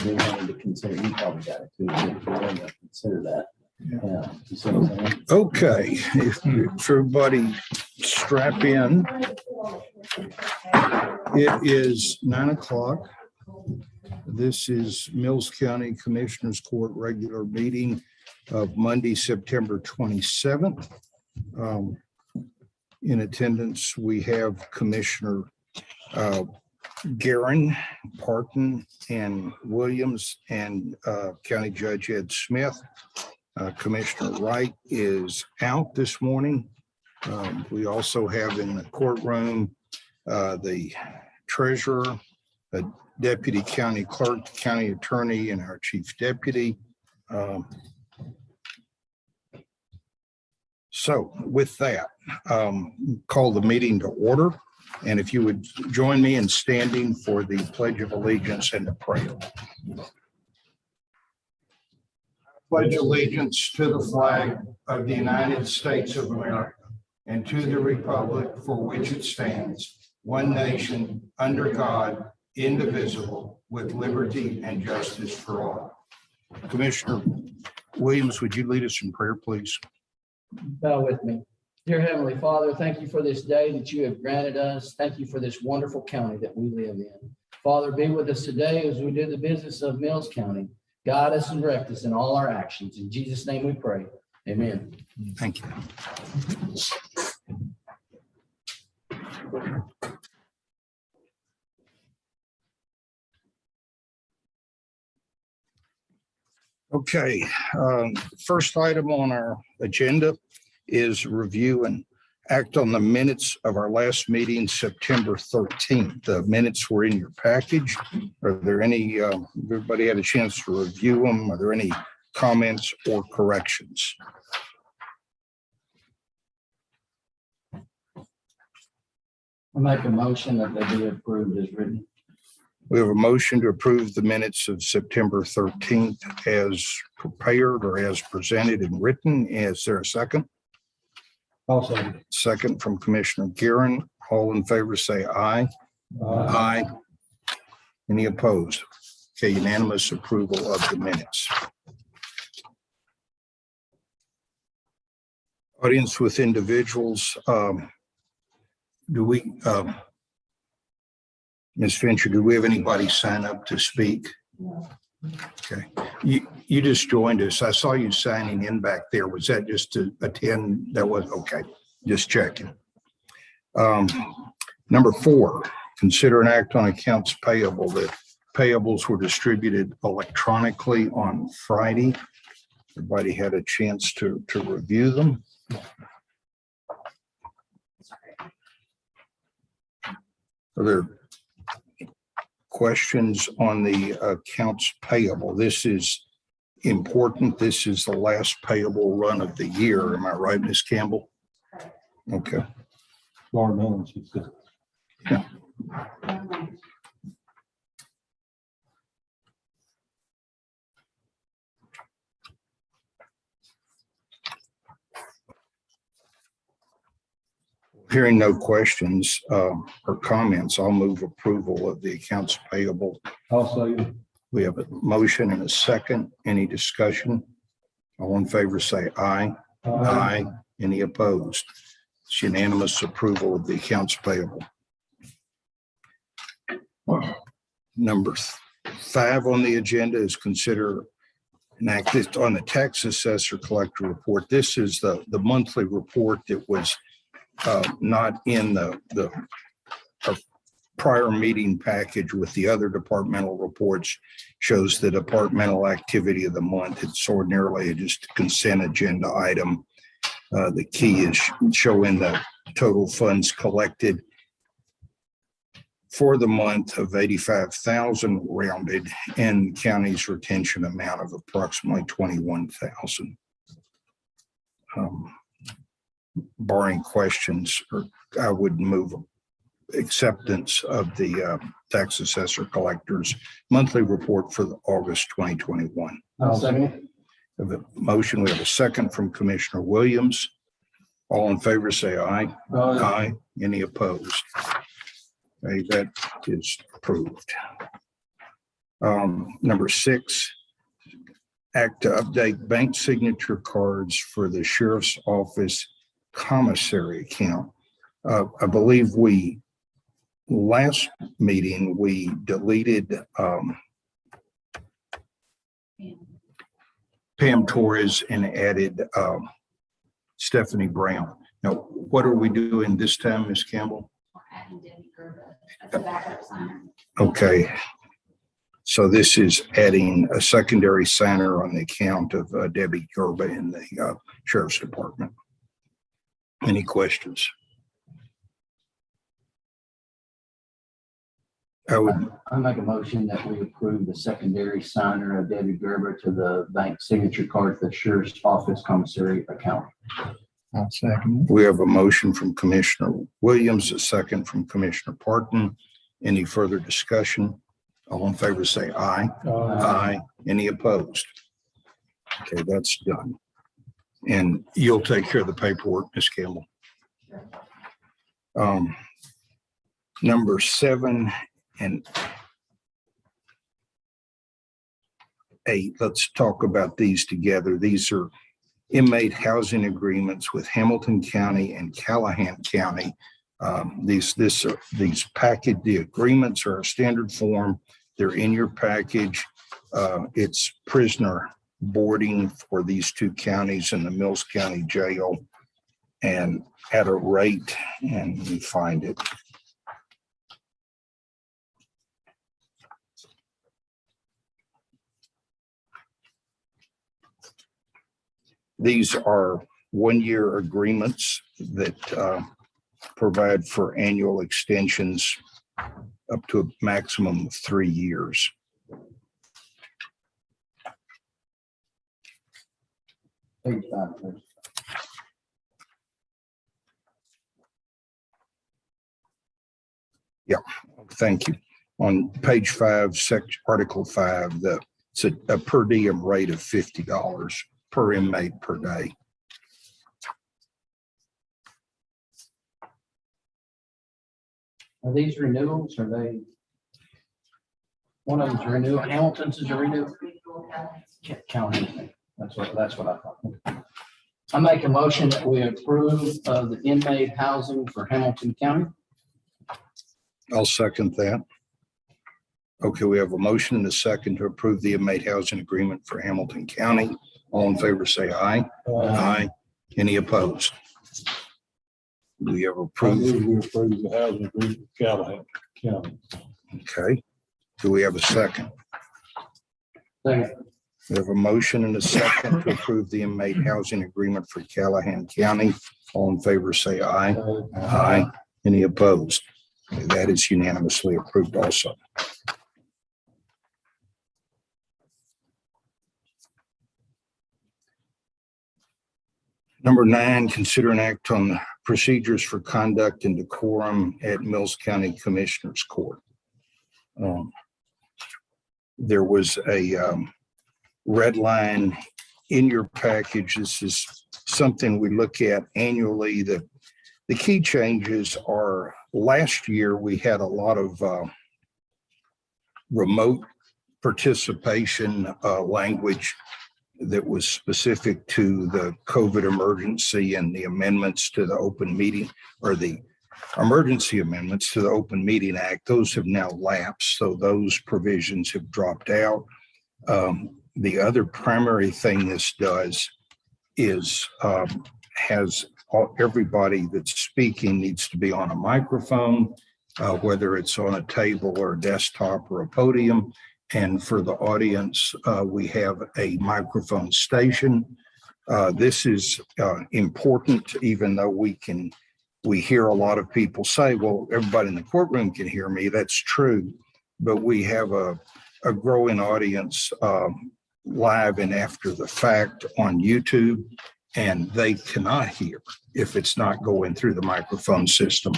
we wanted to consider, you probably got it too, but we wanted to consider that. Yeah. You see what I'm saying? Okay, if everybody strap in, it is 9 o'clock. This is Mills County Commissioners Court regular meeting of Monday, September 27th. In attendance, we have Commissioner Guerin, Parton, and Williams, and County Judge Ed Smith. Commissioner Wright is out this morning. We also have in the courtroom the treasurer, a deputy county clerk, county attorney, and our chief deputy. So with that, call the meeting to order. And if you would join me in standing for the Pledge of Allegiance and the prayer. Pledge allegiance to the flag of the United States of America and to the republic for which it stands, one nation, under God, indivisible, with liberty and justice for all. Commissioner Williams, would you lead us in prayer, please? Bow with me. Dear Heavenly Father, thank you for this day that you have granted us. Thank you for this wonderful county that we live in. Father, be with us today as we do the business of Mills County. Guide us and direct us in all our actions. In Jesus' name we pray. Amen. Thank you. Okay, first item on our agenda is review and act on the minutes of our last meeting, September 13th. The minutes were in your package. Are there any, everybody had a chance to review them? Are there any comments or corrections? I make a motion that they be approved as written. We have a motion to approve the minutes of September 13th as prepared or as presented and written. Is there a second? Also. Second from Commissioner Guerin. All in favor say aye. Aye. Any opposed? Okay, unanimous approval of the minutes. Audience with individuals. Do we, Ms. Fincher, do we have anybody sign up to speak? Okay, you just joined us. I saw you signing in back there. Was that just to attend? That was okay. Just checking. Number 4, consider an act on accounts payable. The payables were distributed electronically on Friday. Everybody had a chance to review them. Are there questions on the accounts payable? This is important. This is the last payable run of the year. Am I right, Ms. Campbell? Okay. Laura Millen, she said. Yeah. Hearing no questions or comments, I'll move approval of the accounts payable. Also. We have a motion and a second. Any discussion? All in favor say aye. Aye. Any opposed? It's unanimous approval of the accounts payable. Number 5 on the agenda is consider an act on the tax assessor collector report. This is the monthly report that was not in the prior meeting package with the other departmental reports. Shows the departmental activity of the month. It's ordinarily just a consent agenda item. The key is showing the total funds collected for the month of 85,000 rounded, and county's retention amount of approximately 21,000. Barring questions, I would move acceptance of the tax assessor collector's monthly report for the August 2021. I'll second. We have a motion. We have a second from Commissioner Williams. All in favor say aye. Aye. Any opposed? Okay, that is approved. Number 6, act to update bank signature cards for the sheriff's office commissary account. I believe last meeting, we deleted Pam Torres and added Stephanie Brown. Now, what are we doing this time, Ms. Campbell? Adding Debbie Gerba as a backup signer. Okay. So this is adding a secondary signer on the account of Debbie Gerba in the Sheriff's Department. Any questions? I make a motion that we approve the secondary signer of Debbie Gerber to the bank signature card for the sheriff's office commissary account. I'll second. We have a motion from Commissioner Williams, a second from Commissioner Parton. Any further discussion? All in favor say aye. Aye. Any opposed? Okay, that's done. And you'll take care of the paperwork, Ms. Campbell. Number 7 and 8, let's talk about these together. These are inmate housing agreements with Hamilton County and Callahan County. These package, the agreements are a standard form. They're in your package. It's prisoner boarding for these 2 counties in the Mills County Jail, and at a rate, and let me find it. These are 1-year agreements that provide for annual extensions up to a maximum of 3 years. Page 5, please. Yeah, thank you. On page 5, Article 5, it's a per diem rate of $50 per inmate per day. Are these renewals? Are they? One of them's renewal. Hamilton's is a renewal. County. That's what I thought. I make a motion that we approve the inmate housing for Hamilton County. I'll second that. Okay, we have a motion and a second to approve the inmate housing agreement for Hamilton County. All in favor say aye. Aye. Any opposed? We have approved. We approve the housing agreement with Callahan County. Okay. Do we have a second? Second. We have a motion and a second to approve the inmate housing agreement for Callahan County. All in favor say aye. Aye. Any opposed? Okay, that is unanimously approved also. Number 9, consider an act on procedures for conduct and decorum at Mills County Commissioners Court. There was a red line in your package. This is something we look at annually. The key changes are, last year we had a lot of remote participation language that was specific to the COVID emergency and the amendments to the open meeting, or the emergency amendments to the Open Meeting Act. Those have now lapsed, so those provisions have dropped out. The other primary thing this does is everybody that's speaking needs to be on a microphone, whether it's on a table or a desktop or a podium. And for the audience, we have a microphone station. This is important, even though we hear a lot of people say, well, everybody in the courtroom can hear me. That's true, but we have a growing audience live and after the fact on YouTube, and they cannot hear if it's not going through the microphone system.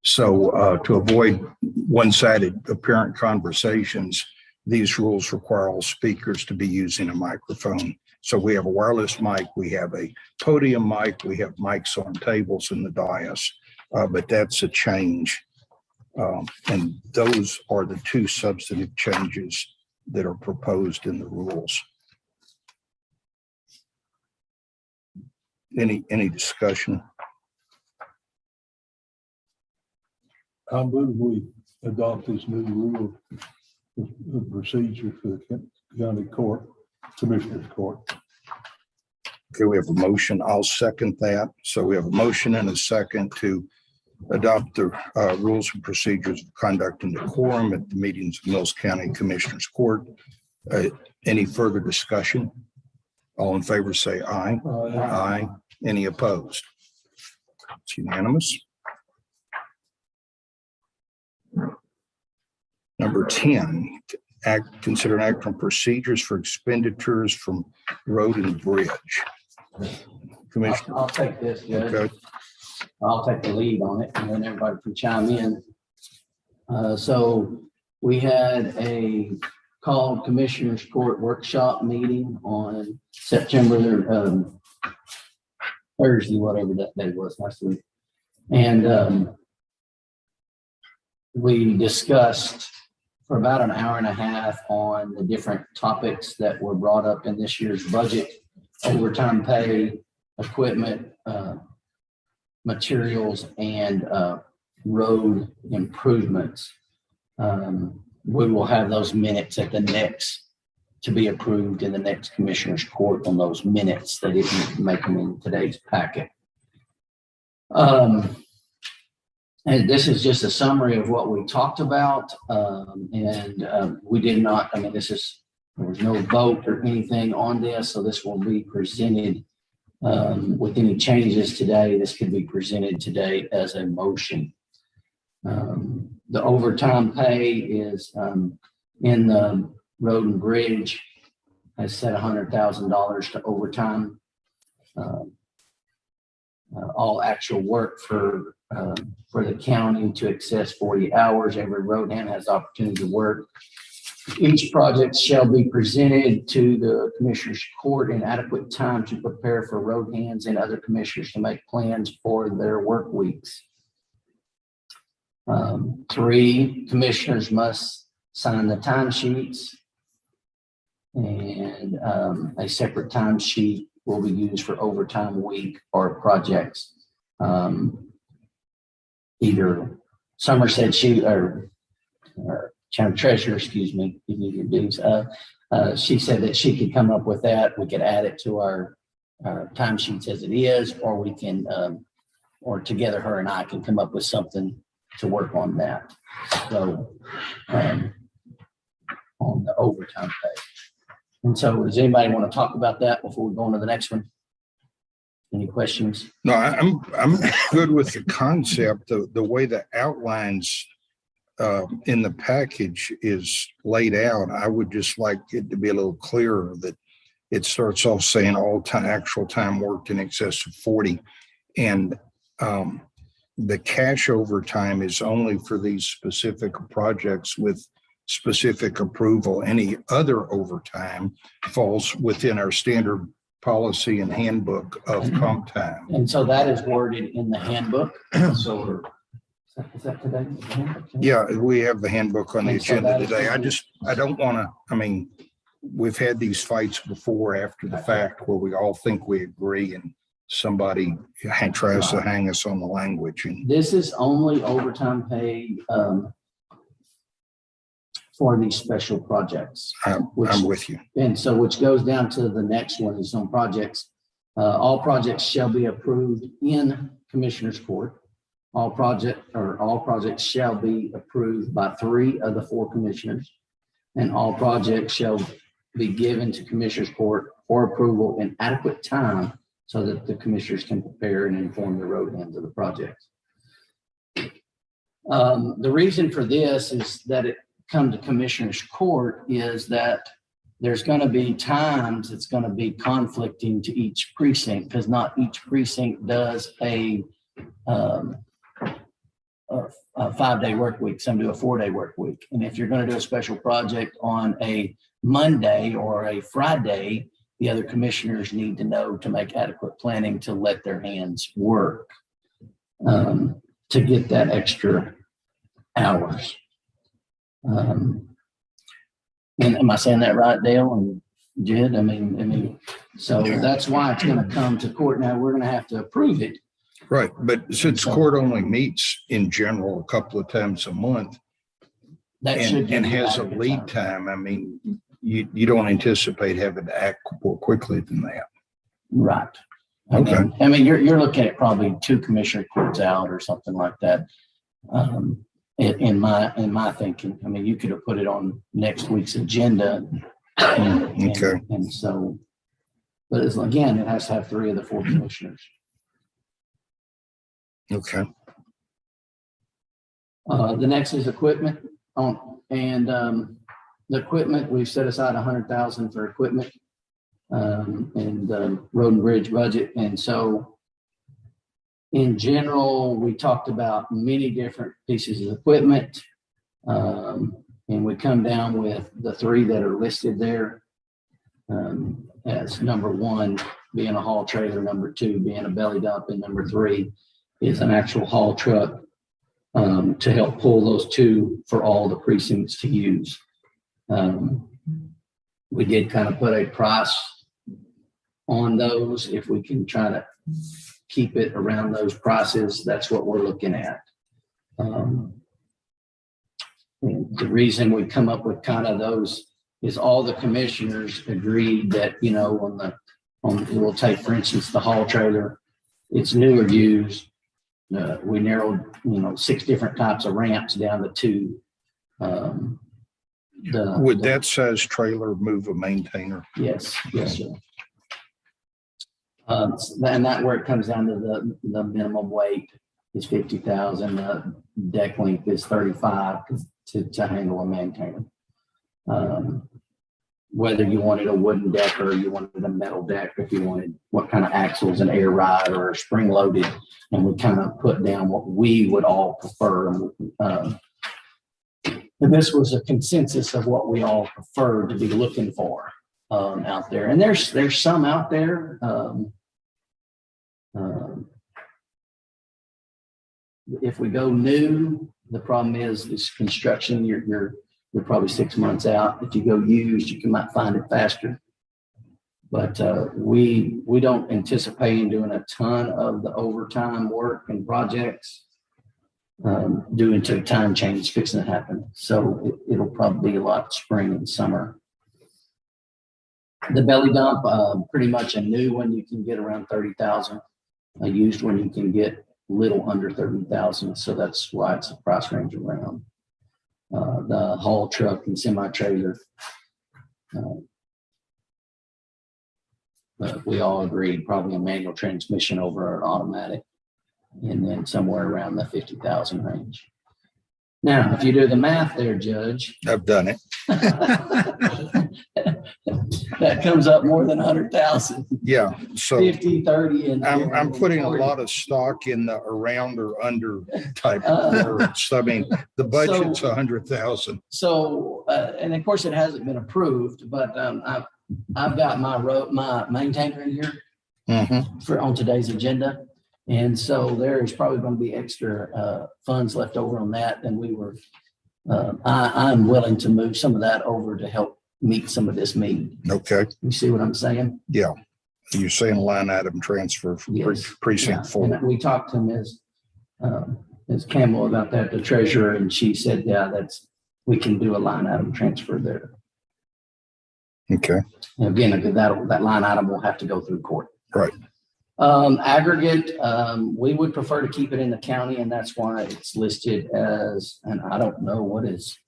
So to avoid one-sided apparent conversations, these rules require all speakers to be using a microphone. So we have a wireless mic, we have a podium mic, we have mics on tables in the dais, but that's a change. And those are the 2 substantive changes that are proposed in the rules. Any discussion? I move we adopt this new rule of procedure for the county court, commissioner's court. Okay, we have a motion. I'll second that. So we have a motion and a second to adopt the rules and procedures of conduct and decorum at the meetings of Mills County Commissioners Court. Any further discussion? All in favor say aye. Aye. Any opposed? It's unanimous. Number 10, consider an act on procedures for expenditures from road and bridge. Commissioner. I'll take this, Judge. Okay. I'll take the lead on it, and then everybody can chime in. So we had a called Commissioners Court workshop meeting on September Thursday, whatever that day was last week. And we discussed for about an hour and a half on the different topics that were brought up in this year's budget: overtime pay, equipment, materials, and road improvements. We will have those minutes at the next to be approved in the next Commissioner's Court on those minutes. They didn't make them in today's packet. And this is just a summary of what we talked about. We did not, there was no vote or anything on this, so this will be presented with any changes today. This could be presented today as a motion. The overtime pay is in the road and bridge has set $100,000 to overtime. All actual work for the county to excess 40 hours. Every road hand has opportunity to work. Each project shall be presented to the Commissioners Court in adequate time to prepare for road hands and other commissioners to make plans for their work weeks. 3, commissioners must sign the timesheets, and a separate timesheet will be used for overtime week or projects. Either Somerset or County Treasurer, excuse me, you need your dues. She said that she could come up with that. We could add it to our timesheets as it is, or we can, or together her and I can come up with something to work on that. So on the overtime pay. And so does anybody want to talk about that before we go on to the next one? Any questions? No, I'm good with the concept. The way the outlines in the package is laid out. I would just like it to be a little clearer that it starts off saying all time, actual time worked in excess of 40. And the cash overtime is only for these specific projects with specific approval. Any other overtime falls within our standard policy and handbook of comp time. And so that is worded in the handbook. So is that today? Yeah, we have the handbook on the And so agenda that is- today. I don't want to, we've had these fights before after the fact where we all think we agree and somebody tries to hang us on the language. And This is only overtime pay for these special projects. I'm with you. And so which goes down to the next one is on projects. All projects shall be approved in Commissioners Court. All projects shall be approved by 3 of the 4 commissioners, and all projects shall be given to Commissioners Court for approval in adequate time so that the commissioners can prepare and inform the road hands of the projects. The reason for this is that it come to Commissioners Court is that there's going to be times it's going to be conflicting to each precinct, because not each precinct does a 5-day work week. Some do a 4-day work week. And if you're going to do a special project on a Monday or a Friday, the other commissioners need to know to make adequate planning to let their hands work to get that extra hours. And am I saying that right, Dale and Jed? I mean, so that's why it's gonna come to court. Now, we're gonna have to approve it. Right, but since court only meets in general a couple of times a month That should. and give you has a adequate lead time, I mean, you don't anticipate having to act more quickly than that. Right. Okay. I mean, you're looking at probably 2 commissioner courts out or something like that. In my thinking, I mean, you could have put it on next week's agenda. Okay. And so, but again, it has to have 3 of the 4 commissioners. Okay. The next is equipment the equipment, we've set aside 100,000 for equipment. And road and bridge budget. And so in general, we talked about many different pieces of equipment. And we come down with the 3 that are listed there. As number 1 being a haul trailer, number 2 being a belly dump, and number 3 is an actual haul truck to help pull those 2 for all the precincts to use. We did kind of put a price on those. If we can try to keep it around those prices, that's what we're looking at. And the reason we come up with kind of those is all the commissioners agreed that, you know, we'll take, for instance, the haul trailer, it's new or used. We narrowed, 6 different types of ramps down to 2. Would that size trailer move a maintainer? Yes, sir. And that where it comes down to the minimum weight is 50,000. The deck length is 35 to handle a maintainer. Whether you wanted a wooden deck or you wanted a metal deck, if you wanted what kind of axles, an air ride or spring loaded, and we kind of put down what we would all prefer. And this was a consensus of what we all prefer to be looking for out there. And there's some out there. If we go new, the problem is this construction, you're probably 6 months out. If you go used, you might find it faster. But we don't anticipate doing a ton of the overtime work and projects due to time change fixing to happen. So it'll probably be a lot spring and summer. The belly dump, pretty much a new one you can get around 30,000. A used one you can get little under 30,000. So that's why it's a price range around. The haul truck and semi trailer. But we all agreed probably a manual transmission over an automatic, and then somewhere around the 50,000 range. Now, if you do the math there, Judge, I've done it. that comes up more than 100,000. Yeah. So 50, 30, and I'm putting a lot of stock in the around or under type of words. I mean, the budget's 100,000. So, and of course it hasn't been approved, but I've got my maintainer in here on today's agenda. And so there is probably going to be extra funds left over on that. And I'm willing to move some of that over to help meet some of this need. Okay. You see what I'm saying? Yeah. You're saying line item transfer for precinct 4. And we talked to Ms. Campbell about that, the treasurer, and she said, yeah, we can do a line item transfer there. Okay. And again, that line item will have to go through court. Right. Aggregate, we would prefer to keep it in the county, and that's why it's listed as, and I don't know what is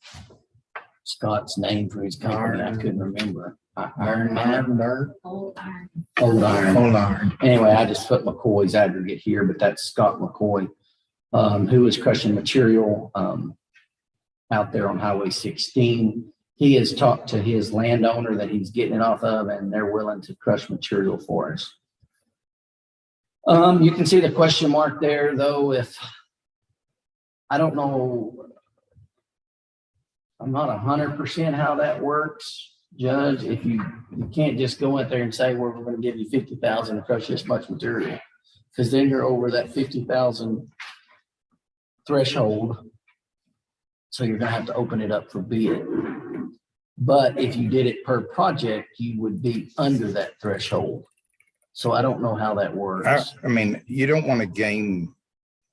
Scott's name for his company. I couldn't remember. Iron. Old iron. Old Iron. Anyway, I just put McCoy's aggregate here, but that's Scott McCoy, who is crushing material out there on Highway 16. He has talked to his landowner that he's getting it off of, and they're willing to crush material for us. You can see the question mark there, though. If I don't know, I'm not 100% how that works, Judge. If you can't just go out there and say, well, we're going to give you 50,000 to crush this much material, because then you're over that 50,000 threshold. So you're going to have to open it up for bid. But if you did it per project, you would be under that threshold. So I don't know how that works. I mean, you don't want to game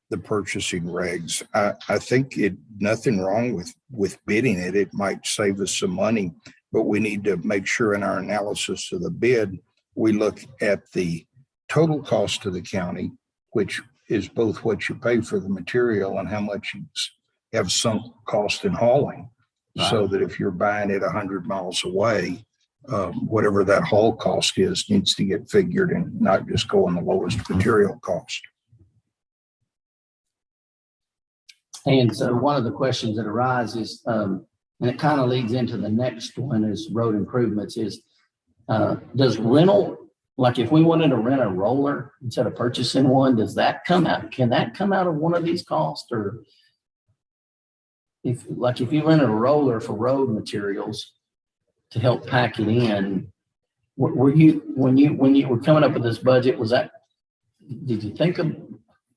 the purchasing regs. I think nothing wrong with bidding it. It might save us some money, but we need to make sure in our analysis of the bid, we look at the total cost to the county, which is both what you pay for the material and how much you have sunk cost in hauling. So that if you're buying it 100 miles away, whatever that haul cost is needs to get figured and not just go on the lowest material cost. And so one of the questions that arises, and it kind of leads into the next one is road improvements is, does rental, like if we wanted to rent a roller instead of purchasing one, does that come out? Can that come out of one of these costs? Or if you rent a roller for road materials to help pack it in, when you were coming up with this budget, did you think of,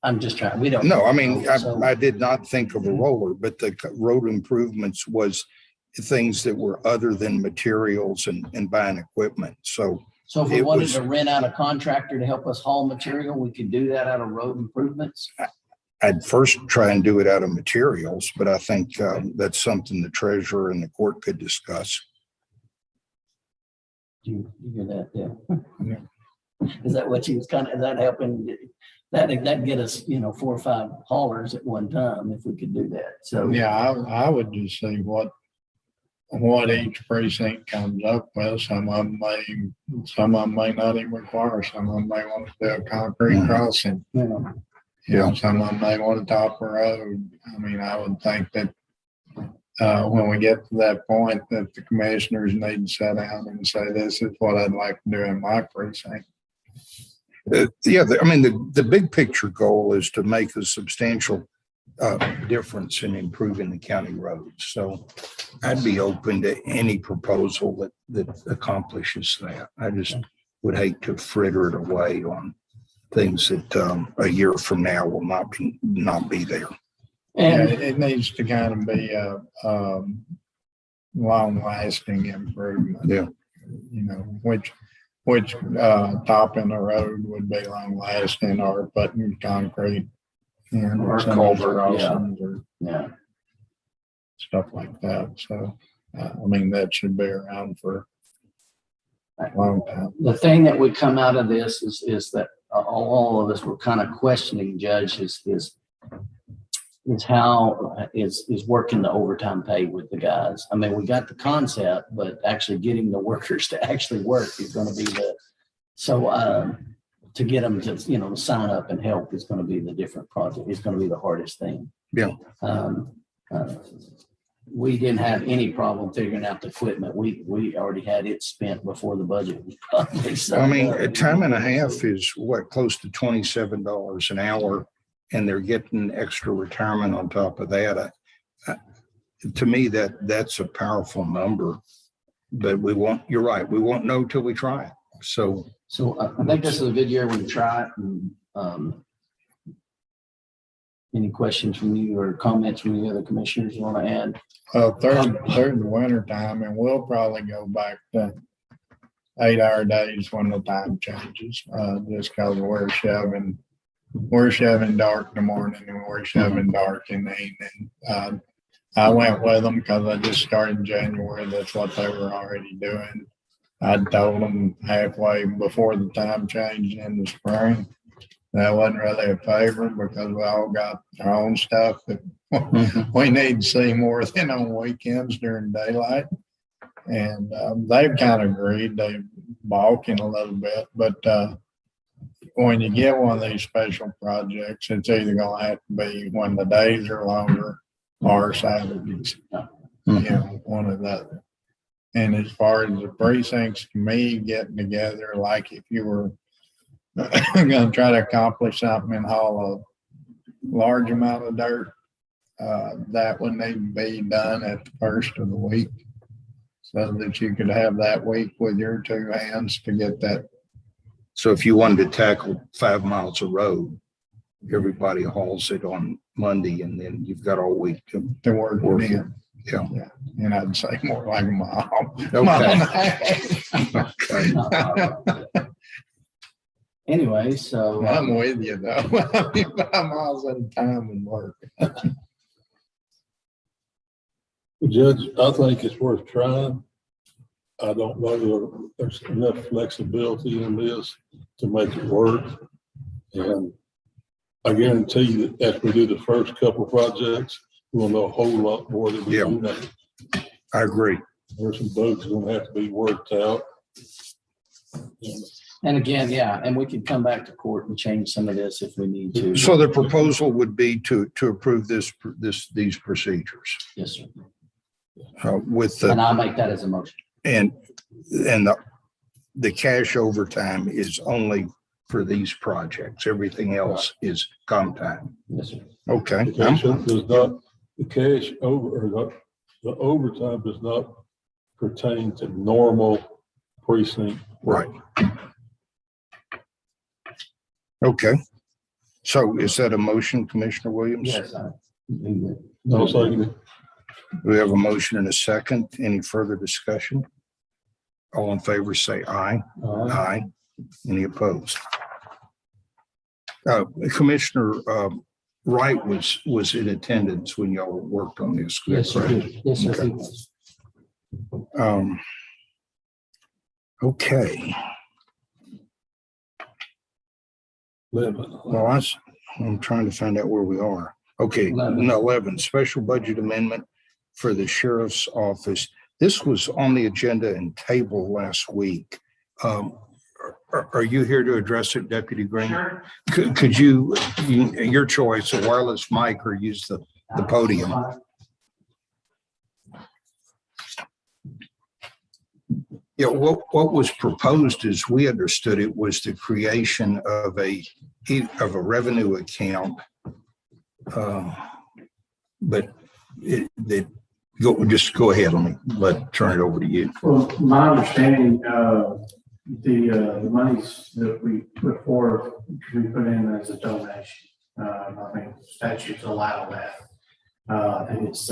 I'm just trying, we don't. No, I mean, So- I did not think of a roller, but the road improvements was things that were other than materials and buying equipment. So So if we it wanted was- to rent out a contractor to help us haul material, we could do that out of road improvements? I'd first try and do it out of materials, but I think that's something the treasurer and the court could discuss. You hear that, yeah? Is that what you was is that helping? That'd get us, 4 or 5 haulers at one time if we could do that. So. Yeah, I would just see what each precinct comes up with. Some of them may not even require, some of them may want to do a concrete Mhm. crossing. Yeah. Yeah, some of them may want to top a road. I mean, I would think that when we get to that point, that the commissioners need to sit down and say, this is what I'd like to do in my precinct. I mean, the big picture goal is to make a substantial difference in improving the county roads. So I'd be open to any proposal that accomplishes that. I just would hate to fritter it away on things that a year from now will not be there. Yeah, And it needs to kind of be a long-lasting improvement. Yeah. Which topping the road would be long-lasting, or putting concrete in, Or or some culvert, crossings or yeah, stuff like that. So, I mean, that should be around for a long time. the thing that would come out of this is that all of us were kind of questioning, Judge, is how is working the overtime pay with the guys. I mean, we got the concept, but actually getting the workers to actually work is going to be to get them to, sign up and help is going to be the different project. It's going to be the hardest thing. Yeah. We didn't have any problem figuring out the equipment. We already had it spent before the budget was probably. I mean, a time and a half is close to $27 an hour, and they're getting extra retirement on top of that. To me, that's a powerful number, but you're right. We won't know till we try it. So I think this is a good year when you try it. And, any questions from you or comments from the other commissioners you want to add? Third the winter time, and we'll probably go back to 8-hour days when the time changes, just because we're shoving dark in the morning and we're shoving dark in the evening. I went with them because I just started in January. That's what they were already doing. I told them halfway before the time changed in the spring. That wasn't really a favor because we all got our own stuff that we need to see more than on weekends during daylight. And they've kind of agreed. They're balking a little bit, but when you get one of these special projects, it's either going to have to be when the days are longer or Saturdays, one or the other. And as far as the precincts, to me, getting together, like if you were going to try to accomplish something and haul a large amount of dirt, that would need to be done at the first of the week so that you could have that week with your 2 hands to get that. So if you wanted to tackle 5 miles of road, everybody hauls it on Monday, and then you've got all week to To work it in. Yeah. And I'd say more like a mile. Okay. Anyway, so. I'm with you though. 5 miles at a time and work. Judge, I think it's worth trying. I don't know that there's enough flexibility in this to make it work. And I guarantee you that as we do the first couple of projects, we'll know a whole lot more than we do now. I agree. There's some bugs gonna have to be worked out. And again, yeah, and we could come back to court and change some of this if we need to. So the proposal would be to approve these procedures Yes, sir. with And the, I'll make that as a motion. and the cash overtime is only for these projects. Everything else is comp time. Yes, sir. Okay. The cash does not, the cash over, or the overtime does not pertain to normal precinct. Right. Okay. So is that a motion, Commissioner Williams? Yes, I. No, second. We have a motion and a second. Any further discussion? All in favor, say aye. Aye. Any opposed? Commissioner Wright was in attendance when y'all worked on this. Yes, sir. correct? Yes, sir. Okay. Okay. Well, I'm trying to find out where we are. Okay, 11, special budget amendment for the sheriff's office. This was on the agenda and table last week. Are you here to address it, Deputy Green? Sure. Could you, your choice, a wireless mic or use the podium? Yeah, what was proposed, as we understood it, was the creation of a revenue account. But just go ahead. Turn it over to you. Well, my understanding, the monies that we put forth, we put in as a donation. I think statutes allow that. I think it's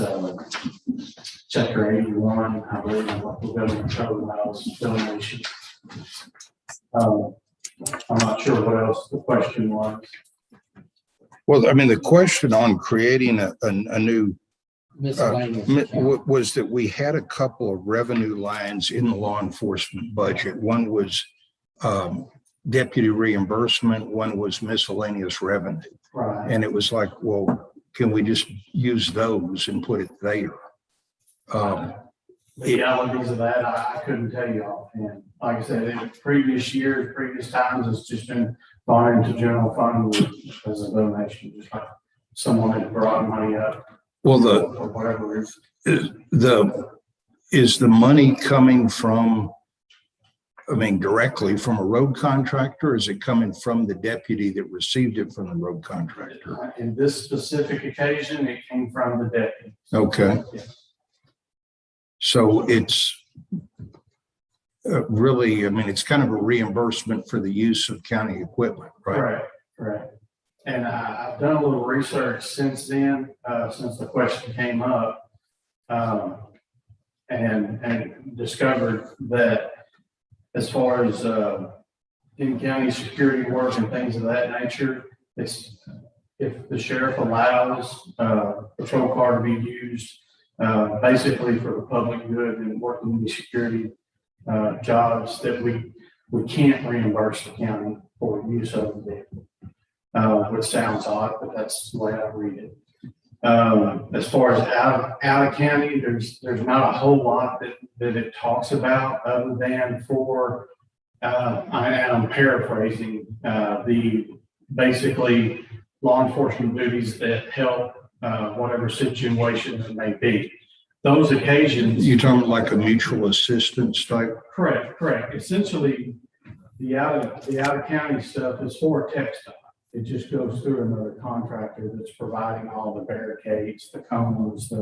chapter 81, I believe, in what the government code allows donation. I'm not sure what else the question was. Well, I mean, the question on creating a new Miscellaneous account. was that we had a couple of revenue lines in the law enforcement budget. One was deputy reimbursement, one was miscellaneous revenue. Right. And it was like, well, can we just use those and put it there? The realities of that, I couldn't tell you offhand. Like I said, in previous years, previous times, it's just been gone into general fund as a donation, just like someone had brought money up. Well, For whatever reason. is the money coming from, I mean, directly from a road contractor? Or is it coming from the deputy that received it from the road contractor? In this specific occasion, it came from the deputy. Okay. Yeah. So it's really, I mean, it's kind of a reimbursement for the use of county equipment, right? Right. And I've done a little research since then, since the question came up, and discovered that as far as in-county security work and things of that nature, it's if the sheriff allows patrol car to be used basically for the public good and working in the security jobs, that we can't reimburse the county for use of the vehicle. Which sounds odd, but that's the way I read it. As far as out of county, there's not a whole lot that it talks about other than for, I'm paraphrasing, the basically law enforcement duties that help whatever situation it may be. Those occasions. You're talking like a mutual assistance type? Correct. Essentially, the out of county stuff is for tech stuff. It just goes through another contractor that's providing all the barricades, the cones,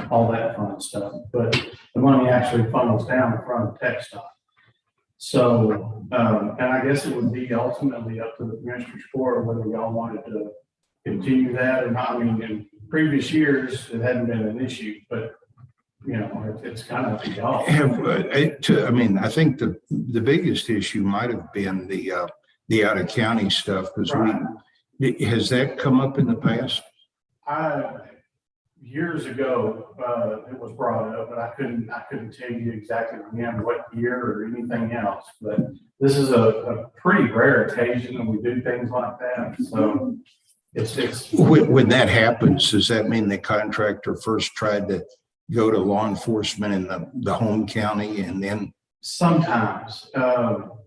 all that fun stuff. But the money actually funnels down from tech stuff. So, and I guess it would be ultimately up to the commissioner's court whether y'all wanted to continue that or not. I mean, in previous years, it hadn't been an issue, but it's kind of a y'all. I mean, I think the biggest issue might have been the out of county stuff, because has that come up in the past? Years ago, it was brought up, but I couldn't tell you exactly when, what year or anything else. But this is a pretty rare occasion and we do things like that. So it's When that happens, does that mean the contractor first tried to go to law enforcement in the home county and then? sometimes, for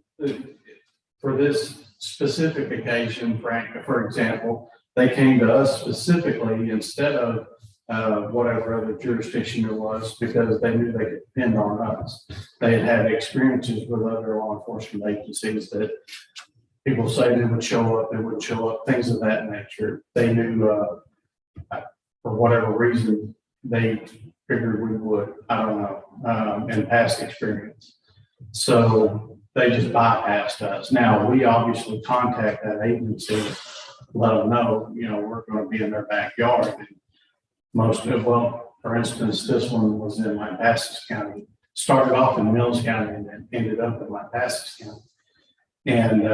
this specific occasion, Frank, for example, they came to us specifically instead of whatever other jurisdiction it was, because they knew they could depend on us. They had had experiences with other law enforcement agencies that people say they would show up, they wouldn't show up, things of that nature. They knew, for whatever reason, they figured we would, I don't know, in past experience. So they just bypassed us. Now, we obviously contact that agency, let them know, we're going to be in their backyard. Most of, well, for instance, this one was in Lampasas County, started off in Mills County and then ended up in Lampasas County. And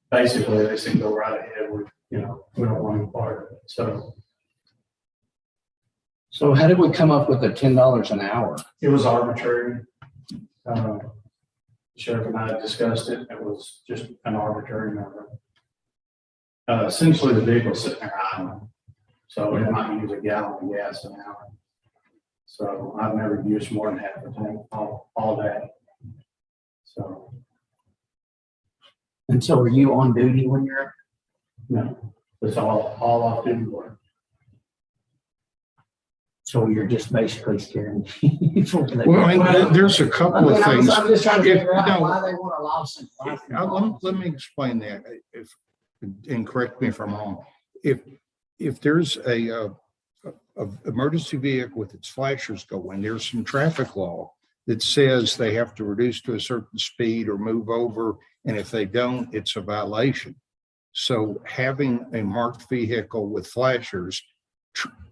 basically they said, go right ahead. We don't want any part of it. So how did we come up with the $10 an hour? It was arbitrary. Sheriff and I discussed it. It was just an arbitrary number. Essentially the vehicle sitting there idling. So it might use a gallon of gas an hour. So I've never used more than half a tank all day. So. And so are you on duty when you're? No, it's all off duty work. So you're just basically scaring people. Well, I mean, there's a couple of things. I'm just trying to figure out No. why they want a lawsuit. Let me explain that, and correct me if I'm wrong. If there's a emergency vehicle with its flashers going, there's some traffic law that says they have to reduce to a certain speed or move over, and if they don't, it's a violation. So having a marked vehicle with flashers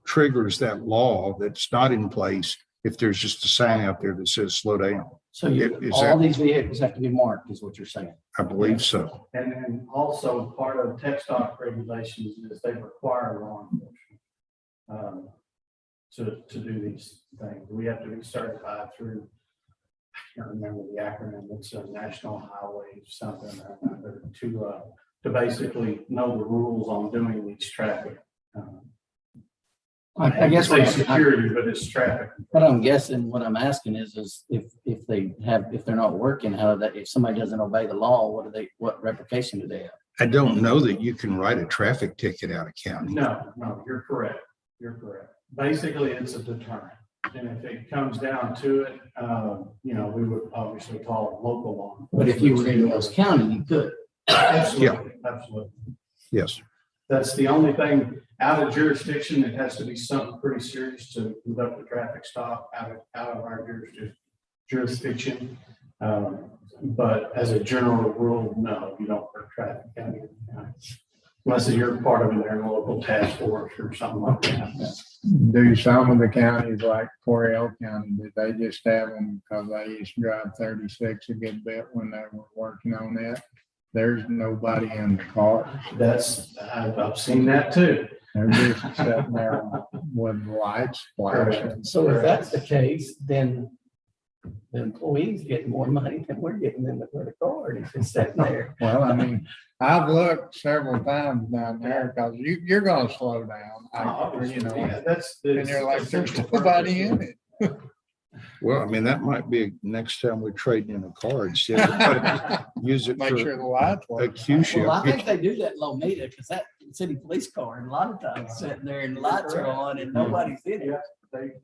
triggers that law that's not in place if there's just a sign out there that says slow down. So all these vehicles have to be marked, is what you're saying? I believe so. And then also part of tech stock regulations is they require law enforcement to do these things. We have to be certified through, I can't remember the acronym, it's a National Highway something or another, to basically know the rules on doing these traffic. I guess say security, but it's traffic. what I'm guessing, what I'm asking is if they're not working, if somebody doesn't obey the law, what replication do they have? I don't know that you can write a traffic ticket out of county. No, you're correct. Basically, it's a deterrent. And if it comes down to it, we would obviously call it local law enforcement. But if you were in Mills County, you could. Absolutely, absolutely. Yes. That's the only thing out of jurisdiction. It has to be something pretty serious to conduct a traffic stop out of our jurisdiction. But as a general rule, no, you don't work traffic county unless you're part of their local task force or something like that. Do some of the counties like 4L County, did they just have them because they used to drive 36 a good bit when they were working on that? There's nobody in the car. I've seen that too. They're just sitting there with lights flashing. So if that's the case, then the employees get more money than we're getting in the car if it's sitting there. Well, I mean, I've looked several times down there because you're going to slow down. And you're like, there's nobody in it. Well, I mean, that might be next time we trade in a car instead of use it Make sure the for lights a work. Q shift. Well, I think they do that in Lomita because that city police car, and a lot of times sitting there and lights are on and nobody's in it.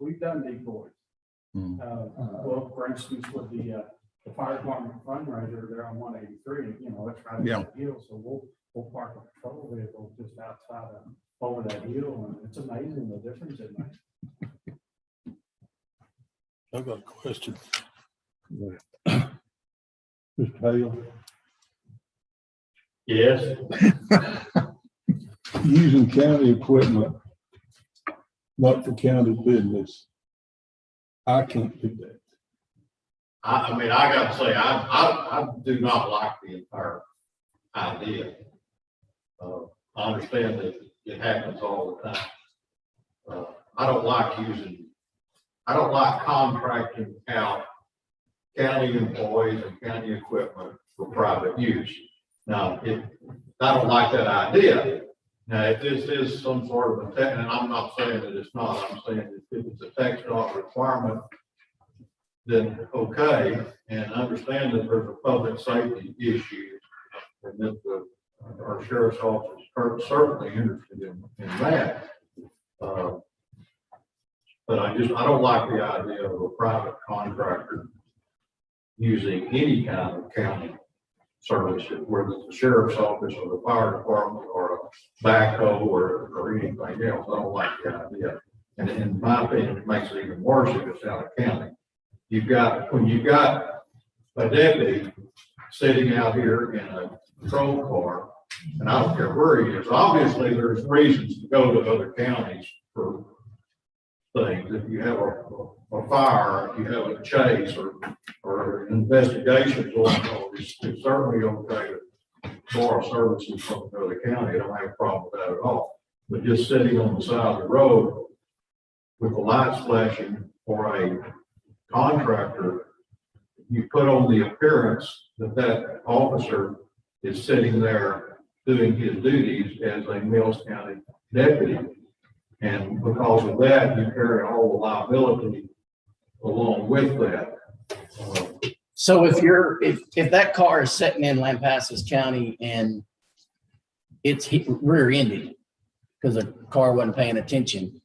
We've done decoys. Hmm. Well, for instance, with the fire department fundraiser, they're on 183, it's right Yeah. at the hill. So we'll park a patrol vehicle just outside over that hill, and it's amazing the difference it makes. I've got a question. Mr. Hale, Yes. using county equipment, not for county business, I can't do that. I mean, I gotta say, I do not like the entire idea. I understand that it happens all the time. I don't like contracting out county employees and county equipment for private use. Now, I don't like that idea. Now, if this is some sort of and I'm not saying that it's not, I'm saying that if it's a text dot requirement, then okay, and understand that there's a public safety issue, and that our sheriff's office is certainly interested in that. But I don't like the idea of a private contractor using any kind of county services, whether it's the sheriff's office or the fire department or a backhoe or anything else. I don't like the idea. And in my opinion, it makes it even worse if it's out of county. When you've got a deputy sitting out here in a patrol car, and I don't care where he is, obviously there's reasons to go to other counties for things. If you have a fire, if you have a chase or an investigation going on, it's certainly okay to borrow services from another county. I don't have a problem with that at all. But just sitting on the side of the road with the lights flashing for a contractor, you put on the appearance that officer is sitting there doing his duties as a Mills County deputy. And because of that, you carry all the liability along with that. So if that car is sitting in Lampasas County and it's rear-ended because the car wasn't paying attention,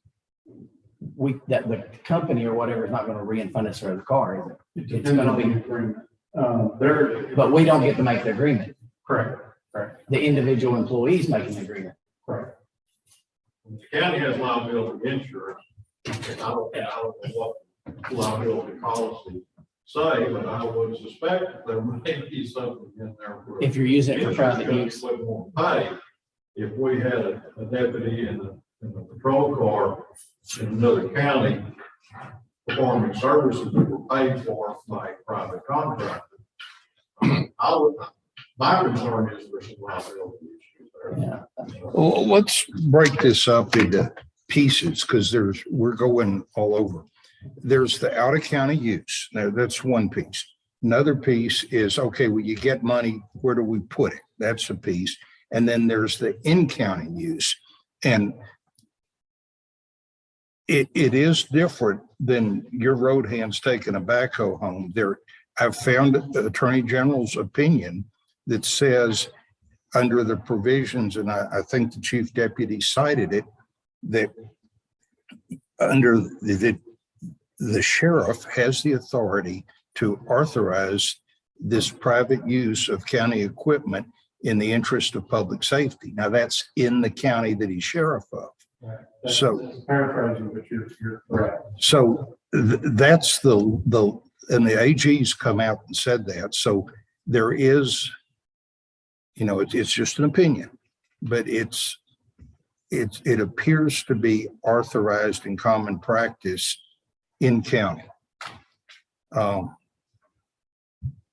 the company or whatever is not going to refund us for the car, is it? It's going to be agreement. But we don't get to make the agreement. Correct. The individual employees making the agreement. Correct. The county has liability insurance, and I don't know what liability policy say, but I would suspect that there may be something in there. If you're using it for private use. Would want to pay if we had a deputy in the patrol car in another county performing services that were paid for by a private contractor. My concern is there's some liability issues there. Yeah. Well, let's break this up into pieces because we're going all over. There's the out of county use. Now that's one piece. Another piece is, okay, well, you get money, where do we put it? That's a piece. And then there's the in county use. And it is different than your road hands taking a backhoe home. I've found the Attorney General's opinion that says under the provisions, and I think the Chief Deputy cited it, that under the sheriff has the authority to authorize this private use of county equipment in the interest of public safety. Now that's in the county that he's sheriff of. That's paraphrasing, but you're correct. So that's and the AG's come out and said that. So there is, it's just an opinion, but it appears to be authorized in common practice in county.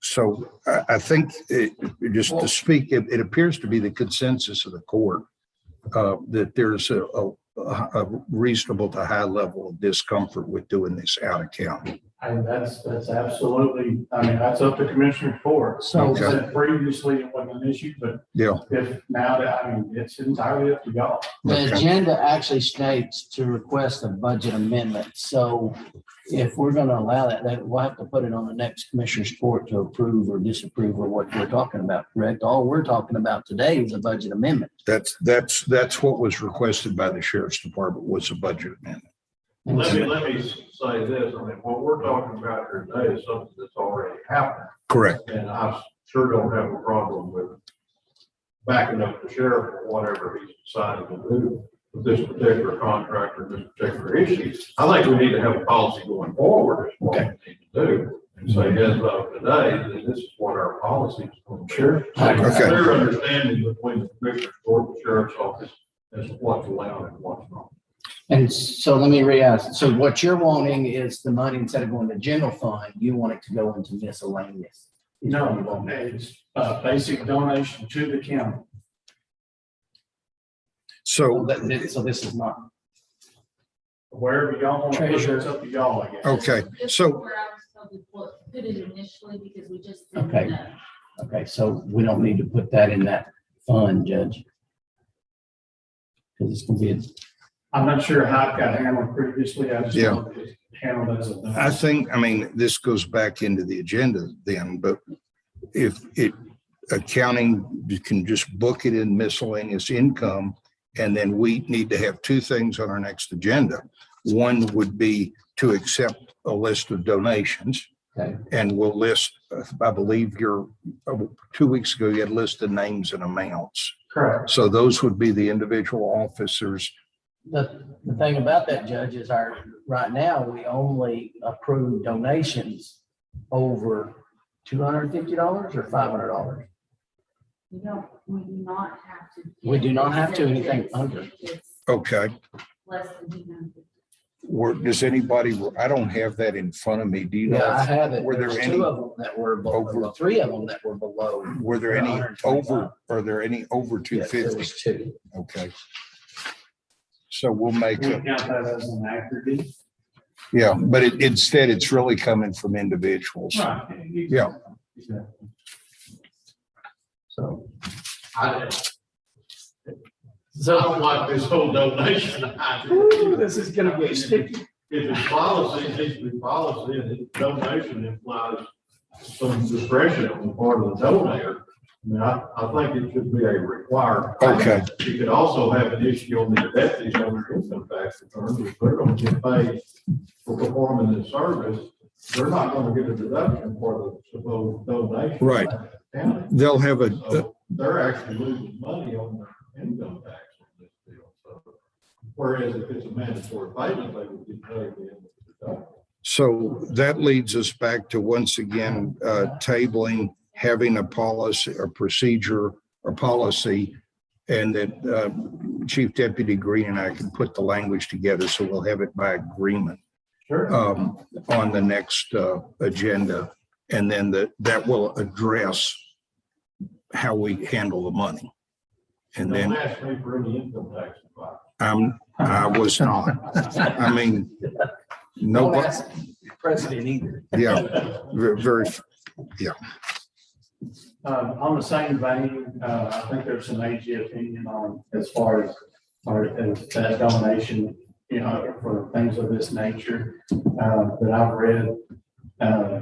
So I think just to speak, it appears to be the consensus of the court that there's a reasonable to high level of discomfort with doing this out of county. And that's absolutely, that's up to Commissioner Ford. So Okay. previously it wasn't an issue, but Yeah. if now it's entirely up to y'all. The Okay. agenda actually states to request a budget amendment. So if we're going to allow that, then we'll have to put it on the next commissioner's court to approve or disapprove of what we're talking about, correct? All we're talking about today is a budget amendment. That's what was requested by the sheriff's department, was a budget amendment. Let me say this, what we're talking about here today is something that's already happened. Correct. And I sure don't have a problem with backing up the sheriff or whatever he's decided to do with this particular contractor, this particular issue. I think we need to have a policy going forward, is what we need to do. And say, as of today, that this is what our policy is going to be. Sure. Okay. Clear understanding between the commissioner's court and the sheriff's office as to what's allowed and what's not. And so let me re-ask. So what you're wanting is the money, instead of going to general fund, you want it to go into miscellaneous? is what you No, want. it's a basic donation to the county. So So, so this is not, Wherever y'all want to put it, Treasure. it's up to y'all, I guess. okay, This is so, where I was told to put it initially because we just didn't Okay. know. okay, so we don't need to put that in that fund, Judge. Because it's gonna be, I'm not sure how it got handled previously. I just Yeah. know it was handled as a. I think, I mean, this goes back into the agenda then, but if accounting, you can just book it in miscellaneous income. And then we need to have two things on our next agenda. One would be to accept a list of donations. Okay. And we'll list, I believe 2 weeks ago, you had listed names and amounts. Correct. So those would be the individual officers. the thing about that, Judge, is right now, we only approve donations over $250 or $500. We do not have to. We do not have to anything under. It's Okay. less than 250. Does anybody, I don't have that in front of me. Do you know? Yeah, I have it. Were there There's any- two of them that were below, over- three of them that were below. Were there any 125. are there any over Yes, there 250? was two. Okay. So we'll make, We count that as an aggregate. yeah, but instead it's really coming from individuals. Right. Yeah. So, I so don't like this whole donation idea. this is gonna get sticky. If it's policy, it needs to be policy, and if donation implies some discretion on the part of the donor. I mean, I think it should be a required. Okay. You could also have an issue on the deputies on their income tax returns, if they're gonna get paid for performing this service, they're not gonna get a deduction for the supposed donation. Right. County. They'll have a, So they're actually losing money on their income tax on this deal. So, whereas if it's a mandatory payment, they would be paid the deduction. so that leads us back to once again, tabling, having a policy or procedure or policy. And that Chief Deputy Green and I can put the language together, so we'll have it by agreement Sure. on the next agenda. And then that will address how we handle the money. And Don't then ask me for any income tax advice. I was not, I mean, Don't nobody, ask the President either. yeah, very, On the same vein, I think there's an AG opinion on as far as that donation, for things of this nature, that I've read,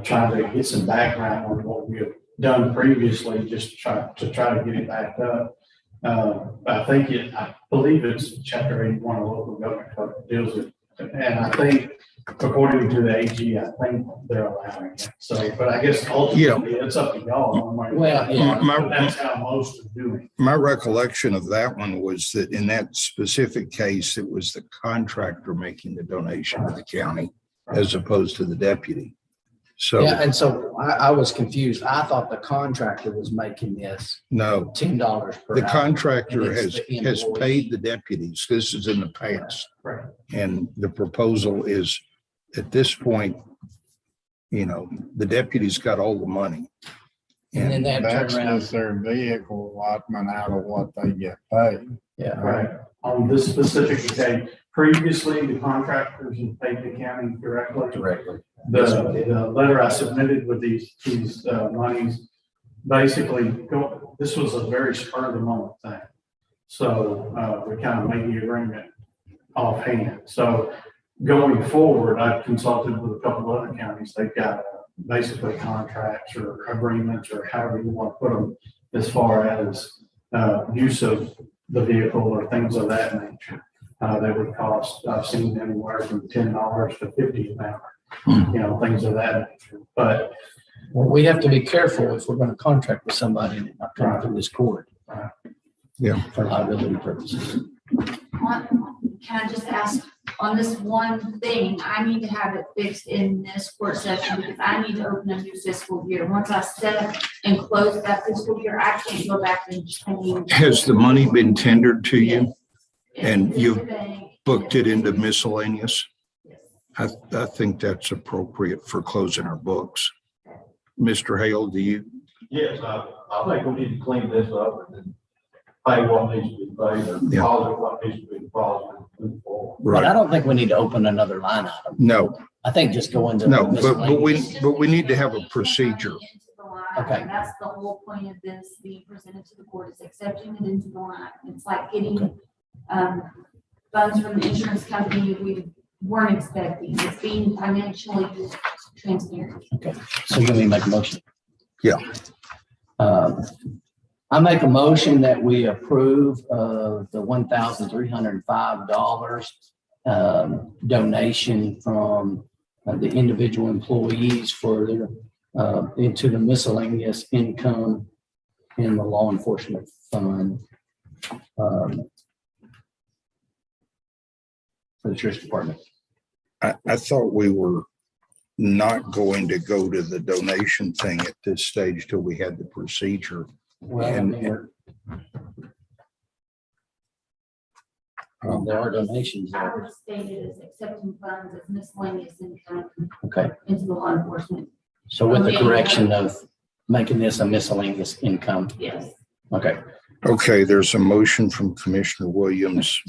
trying to get some background on what we have done previously, just to try to get it backed up. I believe it's chapter 81 of local government code that deals with, and I think according to the AG, I think they're allowing it. So, but I guess ultimately it's up to y'all. Well, yeah. But that's how most are doing. my recollection of that one was that in that specific case, it was the contractor making the donation to the county as opposed to the deputy. So, Yeah, and so I was confused. I thought the contractor was making this no, $10 per the hour. contractor And it's has the paid the deputies. This is in the past. Right. And the proposal is, at this point, the deputies got all the money. And then they have to That's turn around. just their vehicle allotment out of what they get paid. Yeah. Right. On this specific case, previously, the contractors have paid the county directly. Directly. The letter I submitted with these monies, basically, this was a very spur of the moment thing. So we kind of made the agreement offhand. So going forward, I've consulted with a couple other counties. They've got basically contracts or agreements or however you want to put them as far as use of the vehicle or things of that nature. They would cost, I've seen anywhere from $10 to $50 an hour, things of that nature. But Well, we have to be careful if we're going to contract with somebody and not come through this court. Yeah. For liability purposes. Can I just ask, on this one thing, I need to have it fixed in this court session because I need to open a new fiscal year. Once I set and close that fiscal year, I can't go back and change. Has the money been tendered to you? Yes. And It's you- in the bank, booked it into miscellaneous. I think that's appropriate for closing our books. Mr. Hale, do you? Yes, I think we need to clean this up and then pay what needs to be paid or Yeah. deposit what needs to be deposited. Move forward. But I don't think we need to open another line item. No, I think just go into. no, but miscellaneous. we need to have a procedure. Okay. That's the whole point of this being presented to the court, is accepting it into the line. It's like getting, funds from the insurance company we weren't expecting. It's being financially transparent. Okay, so you may make a motion. Yeah. I make a motion that we approve of the $1,305 donation from the individual employees for their into the miscellaneous income in the law enforcement fund for the sheriff's department. I thought we were not going to go to the donation thing at this stage till we had the procedure. Well, I And- mean, there are donations I there. would state it as accepting funds as miscellaneous income Okay, into the law enforcement. so with the correction of making this a miscellaneous income. Yes. Okay. Okay, there's a motion from Commissioner Williams.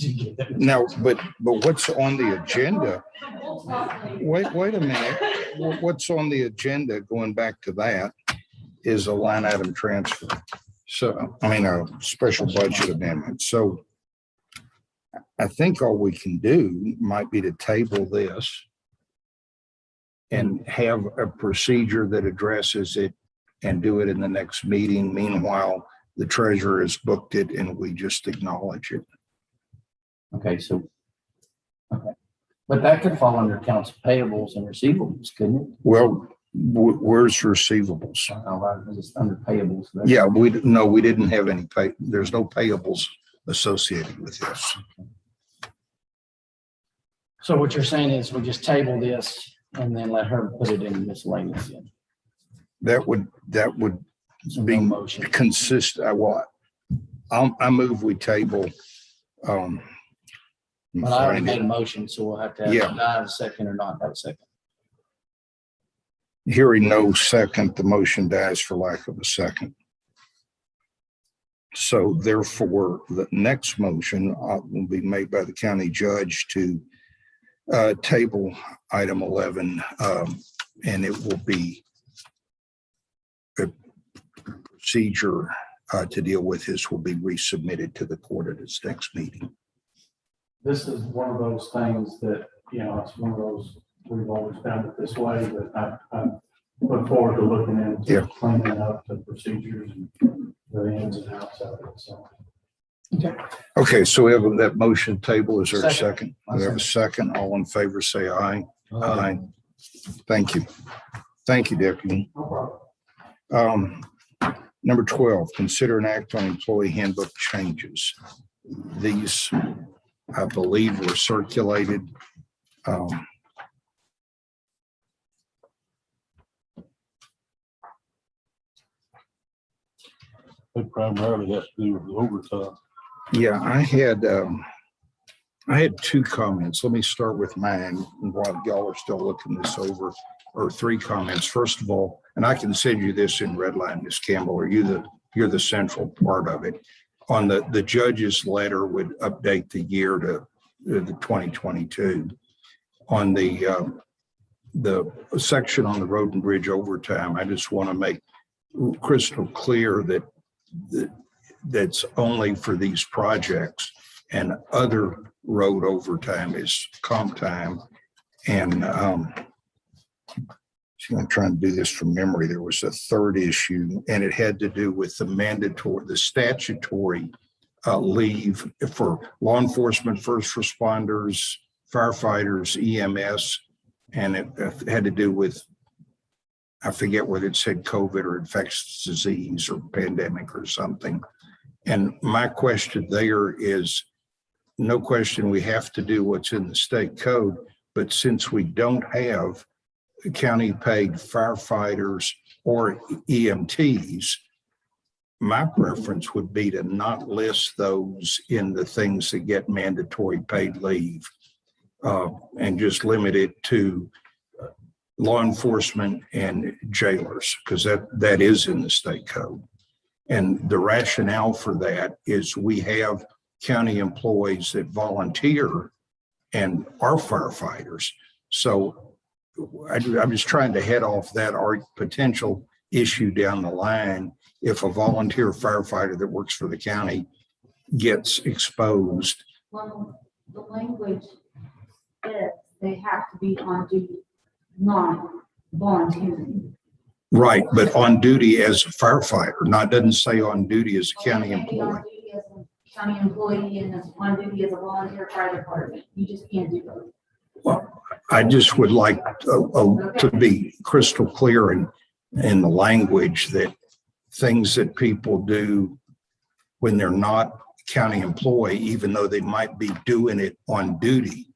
Now, but what's on the agenda? Wait a minute. What's on the agenda, going back to that, is a line item transfer. So, I mean, a special budget amendment. So I think all we can do might be to table this and have a procedure that addresses it and do it in the next meeting. Meanwhile, the treasurer has booked it and we just acknowledge it. Okay, so, okay. But that could fall under accounts payables and receivables, couldn't it? Well, where's receivables? It's under payables. Yeah, we didn't have any pay. There's no payables associated with this. So what you're saying is we just table this and then let her put it in miscellaneous. That would So be no motion. consistent. Well, I move we table. But I already made a motion, so we'll have to Yeah. have a second or not have a second. Hearing no second, the motion dies for lack of a second. So therefore, the next motion will be made by the county judge to table item 11, and it will be a procedure to deal with this will be resubmitted to the court at its next meeting. This is one of those things that, it's one of those, we've always done it this way, but I look forward to looking Yeah. into cleaning up the procedures and the ins and outs of it, so. Okay, so we have that motion table. Is there a Second. second? We have a second. All in favor, say aye. Aye. Thank you. Thank you, Deputy. No problem. Number 12, consider an act on employee handbook changes. These, I believe, were circulated. It primarily has to do with the overtime. Yeah, I had two comments. Let me start with mine while y'all are still looking this over, or three comments. First of all, and I can send you this in red line, Ms. Campbell, or you're the central part of it. On the judge's letter would update the year to the 2022. On the section on the road and bridge overtime, I just want to make crystal clear that that's only for these projects, and other road overtime is comp time. And I'm trying to do this from memory. There was a third issue, and it had to do with the statutory leave for law enforcement, first responders, firefighters, EMS, and it had to do with, I forget whether it said COVID or infectious disease or pandemic or something. And my question there is, no question, we have to do what's in the state code, but since we don't have county paid firefighters or EMTs, my preference would be to not list those in the things that get mandatory paid leave, and just limit it to law enforcement and jailers, because that is in the state code. And the rationale for that is we have county employees that volunteer and are firefighters. So I'm just trying to head off that potential issue down the line. If a volunteer firefighter that works for the county gets exposed. Well, the language is they have to be on duty, not volunteering. Right, but on duty as a firefighter, not doesn't say on duty as a county They can't be on employee. duty as a county employee and on duty as a volunteer fire department. You just can't do both. Well, I just would like to be crystal clear in the language that things that people do when they're not a county employee, even though they might be doing it on duty.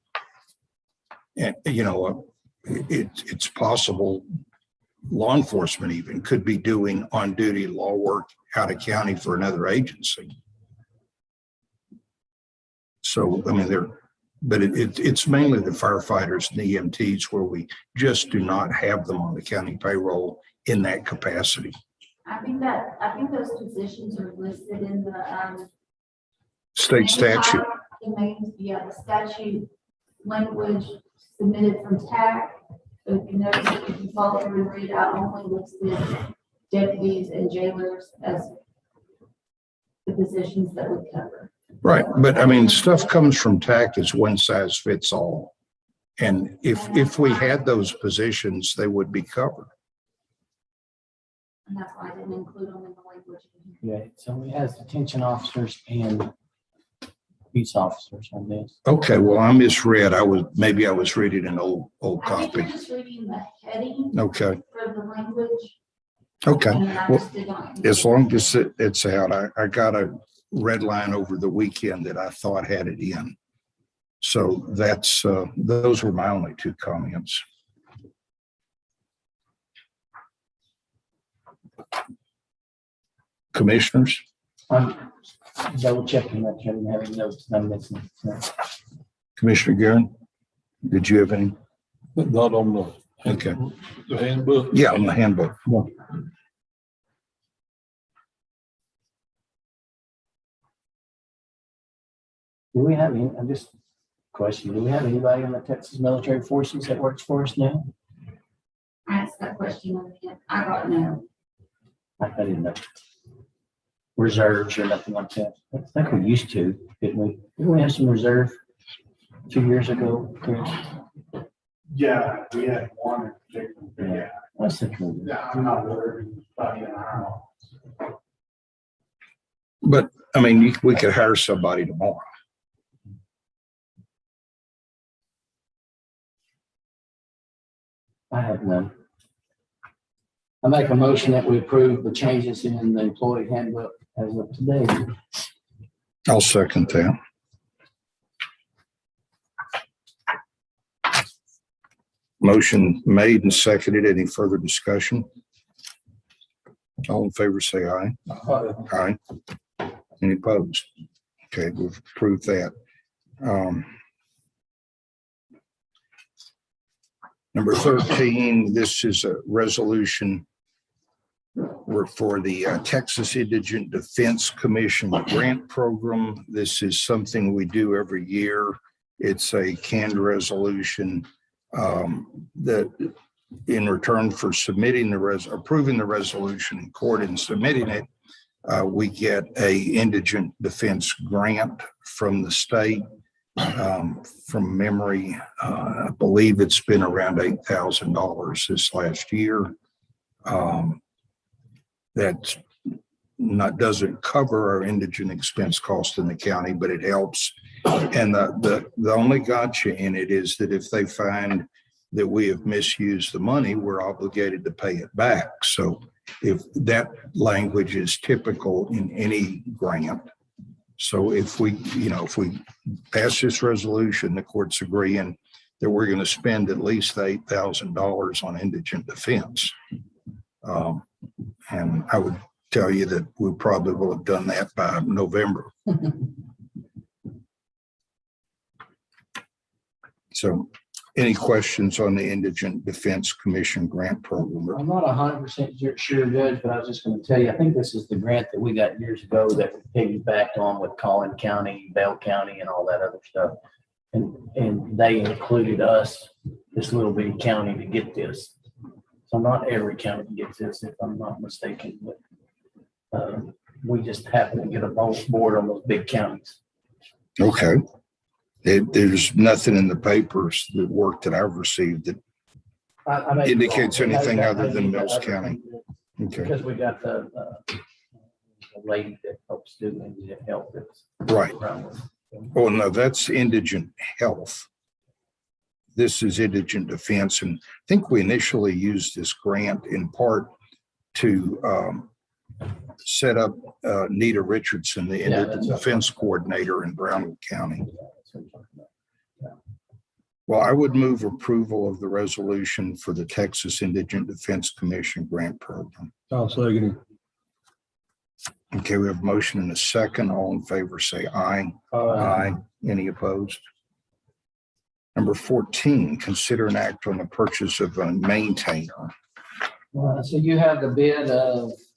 And, you know, it's possible law enforcement even could be doing on duty law work out of county for another agency. So, I mean, it's mainly the firefighters and the EMTs where we just do not have them on the county payroll in that capacity. I think those positions are listed in the, State statute. the statute language submitted from TAC. If you notice, if you follow through and read out, only listed deputies and jailers as the positions that would cover. Right, but I mean, stuff comes from TAC as one size fits all. And if we had those positions, they would be covered. And that's why I didn't include them in the language. Yeah, so we have detention officers and peace officers on this. Okay, well, I misread. Maybe I was reading an old I think copy. you're just reading the heading Okay, for the language. okay. And then I Well, just did not. as long as it's out, I got a red line over the weekend that I thought had it in. So that's, those were my only two comments. Commissioners? I'm double checking that, Kevin, having notes I'm missing. So, Commissioner Guerin, did you have any? But not on Okay. the handbook. Yeah, on the handbook. Do we have any, I'm just questioning, do we have anybody on the Texas Military Forces that works for us now? I asked that question on the end. I got no. I didn't know. Reserves or nothing like that. I think we used to, didn't we? Didn't we have some reserve 2 years ago? Chris? Yeah, we had one in particular, but yeah, I was thinking, we did. I'm not aware of anybody in our office. But I mean, we could hire somebody tomorrow. I have none. I make a motion that we approve the changes in the employee handbook as of today. I'll second that. Motion made and seconded. Any further discussion? All in favor, say aye. Aye. Any opposed? Okay, we've approved that. Number 13, this is a resolution for the Texas Indigent Defense Commission grant program. This is something we do every year. It's a canned resolution that in return for submitting approving the resolution in court and submitting it, we get a indigent defense grant from the state. From memory, I believe it's been around $8,000 this last year. That doesn't cover our indigent expense cost in the county, but it helps. And the only gotcha in it is that if they find that we have misused the money, we're obligated to pay it back. So if that language is typical in any grant. So if we pass this resolution, the court's agreeing that we're going to spend at least $8,000 on indigent defense. And I would tell you that we probably will have done that by November. So any questions on the Indigent Defense Commission grant program? I'm not 100% sure, Judge, but I was just going to tell you, I think this is the grant that we got years ago that we piggybacked on with Collin County, Bell County, and all that other stuff. And they included us, this little bitty county, to get this. So not every county gets this, if I'm not mistaken, but we just happen to get a board on those big counties. Okay. There's nothing in the papers, the work that I've received that I may be indicates wrong. anything Maybe other than maybe Mills other County. thing, Okay, because we got the lady that helps do Indigent Health. right. Oh, no, that's Indigent Health. This is Indigent Defense. And I think we initially used this grant in part to set up Nita Richardson, the Indigent Defense Coordinator in Brownwood County. Well, I would move approval of the resolution for the Texas Indigent Defense Commission grant program. I'll second it. Okay, we have a motion and a second. All in favor, say aye. Aye. Any opposed? Number 14, consider an act on the purchase of a maintainer. So you have the bid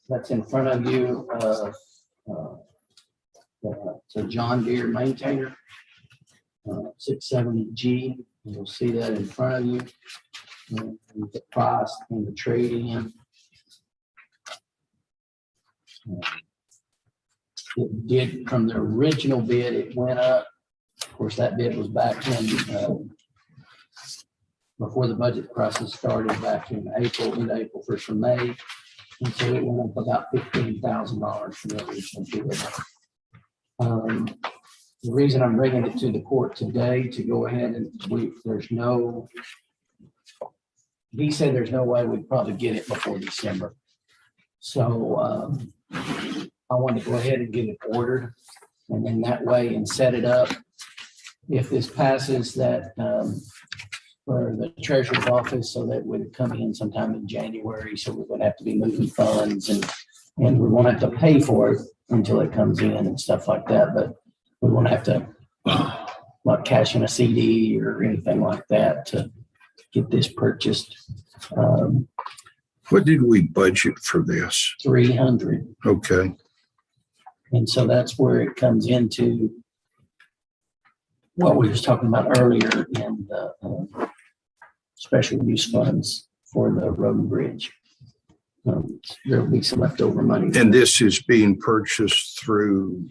that's in front of you. It's a John Deere maintainer, 670G. You'll see that in front of you. And the price and the trade-in. It did, from the original bid, it went up. Of course, that bid was back in before the budget process started back in April, in April, 1st of May. And so it went up about $15,000 from the original bid. The reason I'm bringing it to the court today to go ahead and he said there's no way we'd probably get it before December. So I wanted to go ahead and get it ordered, and then that way and set it up. If this passes, that for the treasurer's office, so that would come in sometime in January. So we're going to have to be moving funds, and we won't have to pay for it until it comes in and stuff like that. But we won't have to like cash in a CD or anything like that to get this purchased. What did we budget for this? 300. Okay, And so that's where it comes into what we was talking about earlier in the special use funds for the road and bridge. There'll be some leftover money. and this is being purchased through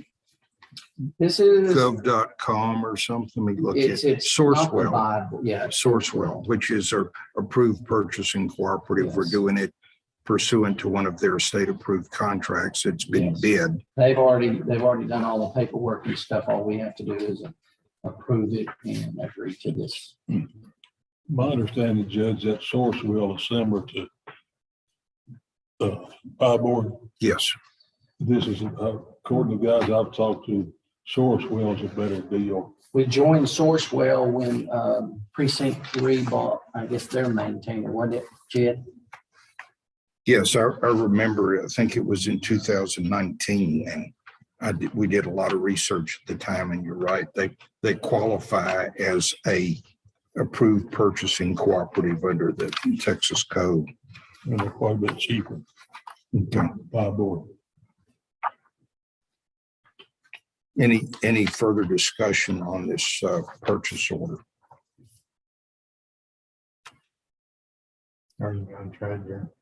This is, gov.com or something. Let me look at it's not the Sourcewell. Bible. Yeah. Sourcewell, which is our approved purchasing cooperative. We're Yes. doing it pursuant to one of their state-approved contracts. It's been Yes. bid. They've already done all the paperwork and stuff. All we have to do is approve it and agree to this. My understanding, Judge, that Sourcewell is similar to buy board. Yes. This is, according to guys I've talked to, Sourcewell is a better deal. We joined Sourcewell when Precinct 3 bought, I guess, their maintainer, wasn't it, Jed? Yes, I remember, I think it was in 2019, and we did a lot of research at the time, and you're right, they qualify as a approved purchasing cooperative under the Texas code. And they're quite a bit cheaper, Okay. buy board. Any further discussion on this purchase order? Are you gonna trade your?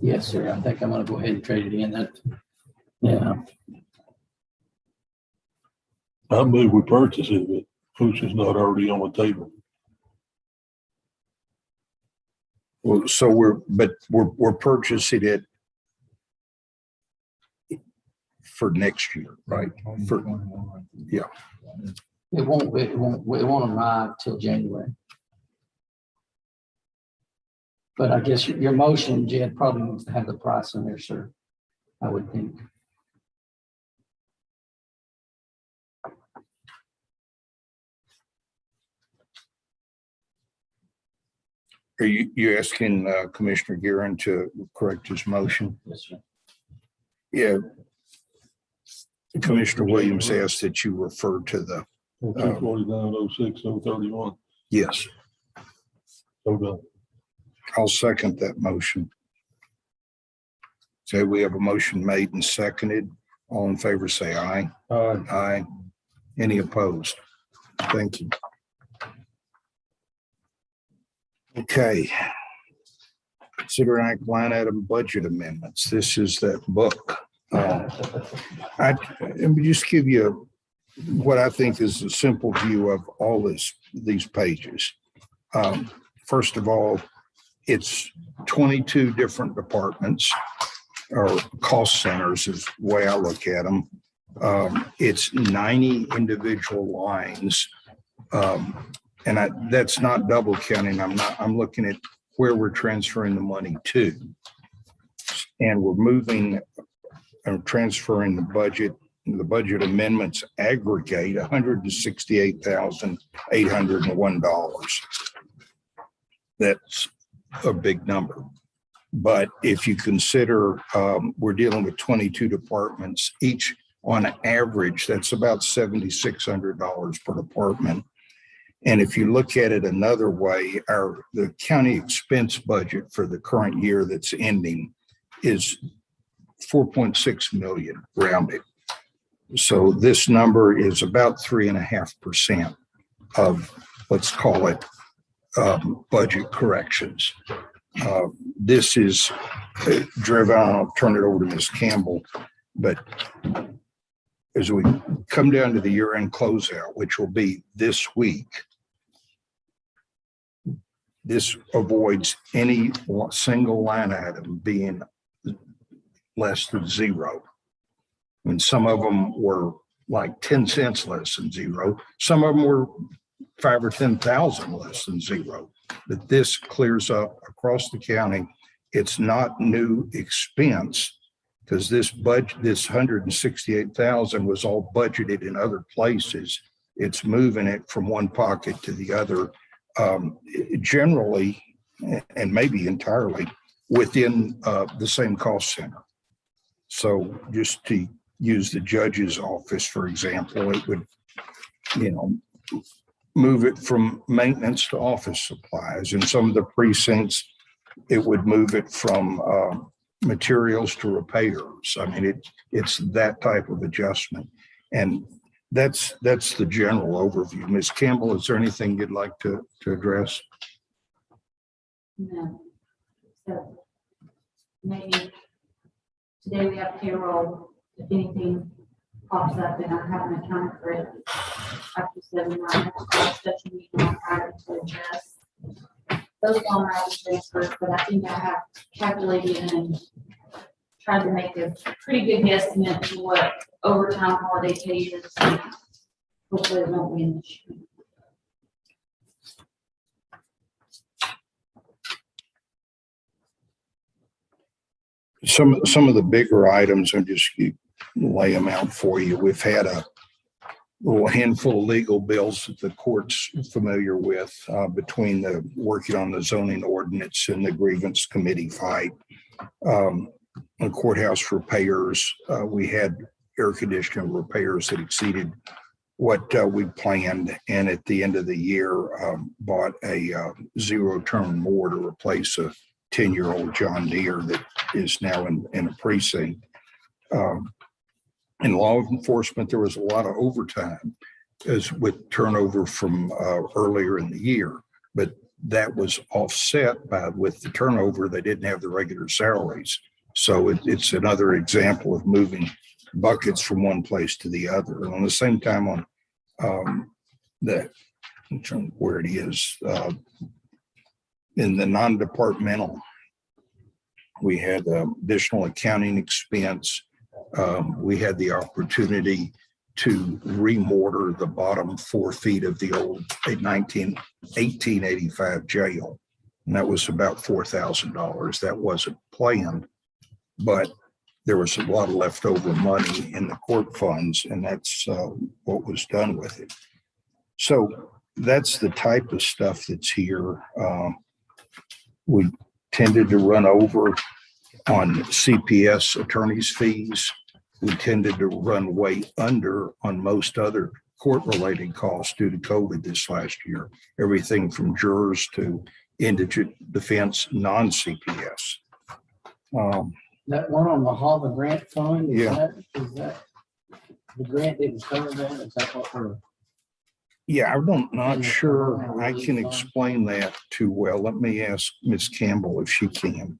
Yes, sir. I think I'm gonna go ahead and trade it in. Yeah. I move we purchase it, but Pooch is not already on the table. Well, so we're purchasing it for next year, right? Yeah. It won't arrive till January. But I guess your motion, Jed, probably needs to have the price in there, sir. I would think. Are you asking Commissioner Guerin to correct his motion? Yes, sir. Yeah. Commissioner Williams asked that you refer to the, 249, 06, 031. yes, So done. I'll second that motion. So we have a motion made and seconded. All in favor, say aye. Aye. Any opposed? Thank you. Okay. Consider act line item budget amendments. This is that book. Let me just give you what I think is a simple view of all these pages. First of all, it's 22 different departments or cost centers is the way I look at them. It's 90 individual lines. And that's not double counting. I'm looking at where we're transferring the money to. And we're moving and transferring the budget amendments aggregate $168,801. That's a big number. But if you consider we're dealing with 22 departments, each on average, that's about $7,600 per department. And if you look at it another way, the county expense budget for the current year that's ending is 4.6 million rounded. So this number is about 3.5% of, let's call it, budget corrections. This is driven, I'll turn it over to Ms. Campbell, but as we come down to the year-end closeout, which will be this week, this avoids any single line item being less than zero. I mean, some of them were like 10 cents less than zero. Some of them were 5,000 or 10,000 less than zero. But this clears up across the county. It's not new expense because this budget, this 168,000 was all budgeted in other places. It's moving it from one pocket to the other, generally, and maybe entirely within the same cost center. So just to use the judge's office, for example, it would, move it from maintenance to office supplies. In some of the precincts, it would move it from materials to repairs. I mean, it's that type of adjustment. And that's the general overview. Ms. Campbell, is there anything you'd like to address? No. So maybe today we have payroll. If anything pops up and I haven't accounted for it, after 7 months, special meeting on Friday to address those line items transfers, but I think I have calculated and tried to make a pretty good guesstimate to what overtime holiday pay is. Hopefully it won't be an issue. Some of the bigger items are just lay them out for you. We've had a little handful of legal bills that the court's familiar with between the working on the zoning ordinance and the grievance committee fight. The courthouse repairs, we had air conditioner repairs that exceeded what we planned, and at the end of the year bought a zero-turn mower to replace a 10-year-old John Deere that is now in a precinct. In law enforcement, there was a lot of overtime as with turnover from earlier in the year, but that was offset with the turnover. They didn't have the regular salaries. So it's another example of moving buckets from one place to the other. And on the same time on where it is in the non-departmental, we had additional accounting expense. We had the opportunity to remortar the bottom 4 feet of the old 1885 jail. And that was about $4,000. That wasn't planned, but there was a lot of leftover money in the court funds, and that's what was done with it. So that's the type of stuff that's here. We tended to run over on CPS attorney's fees. We tended to run way under on most other court-related costs due to COVID this last year. Everything from jurors to indigent defense, non-CPS. That one on the Hall grant fund, Yeah. is that, the grant didn't cover that, is that what we're? Yeah, not sure I can explain that too well. Let me ask Ms. Campbell if she can.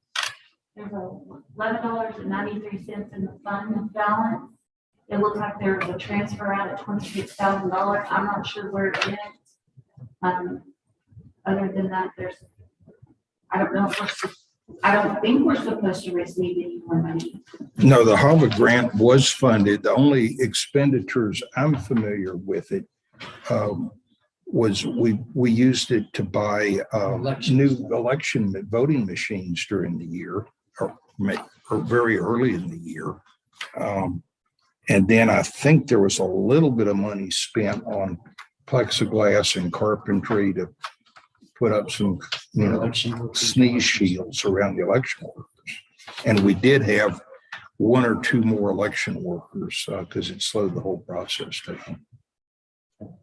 There's $11.93 in the fund balance. It looks like there was a transfer out of $26,000. I'm not sure where it went. Other than that, I don't know if I don't think we're supposed to receive any more money. No, the HAVA grant was funded. The only expenditures I'm familiar with it was we used it to buy new election voting machines during the year or very early in the year. And then I think there was a little bit of money spent on plexiglass and carpentry to put up some, sneeze shields around the election workers. And we did have one or two more election workers because it slowed the whole process down.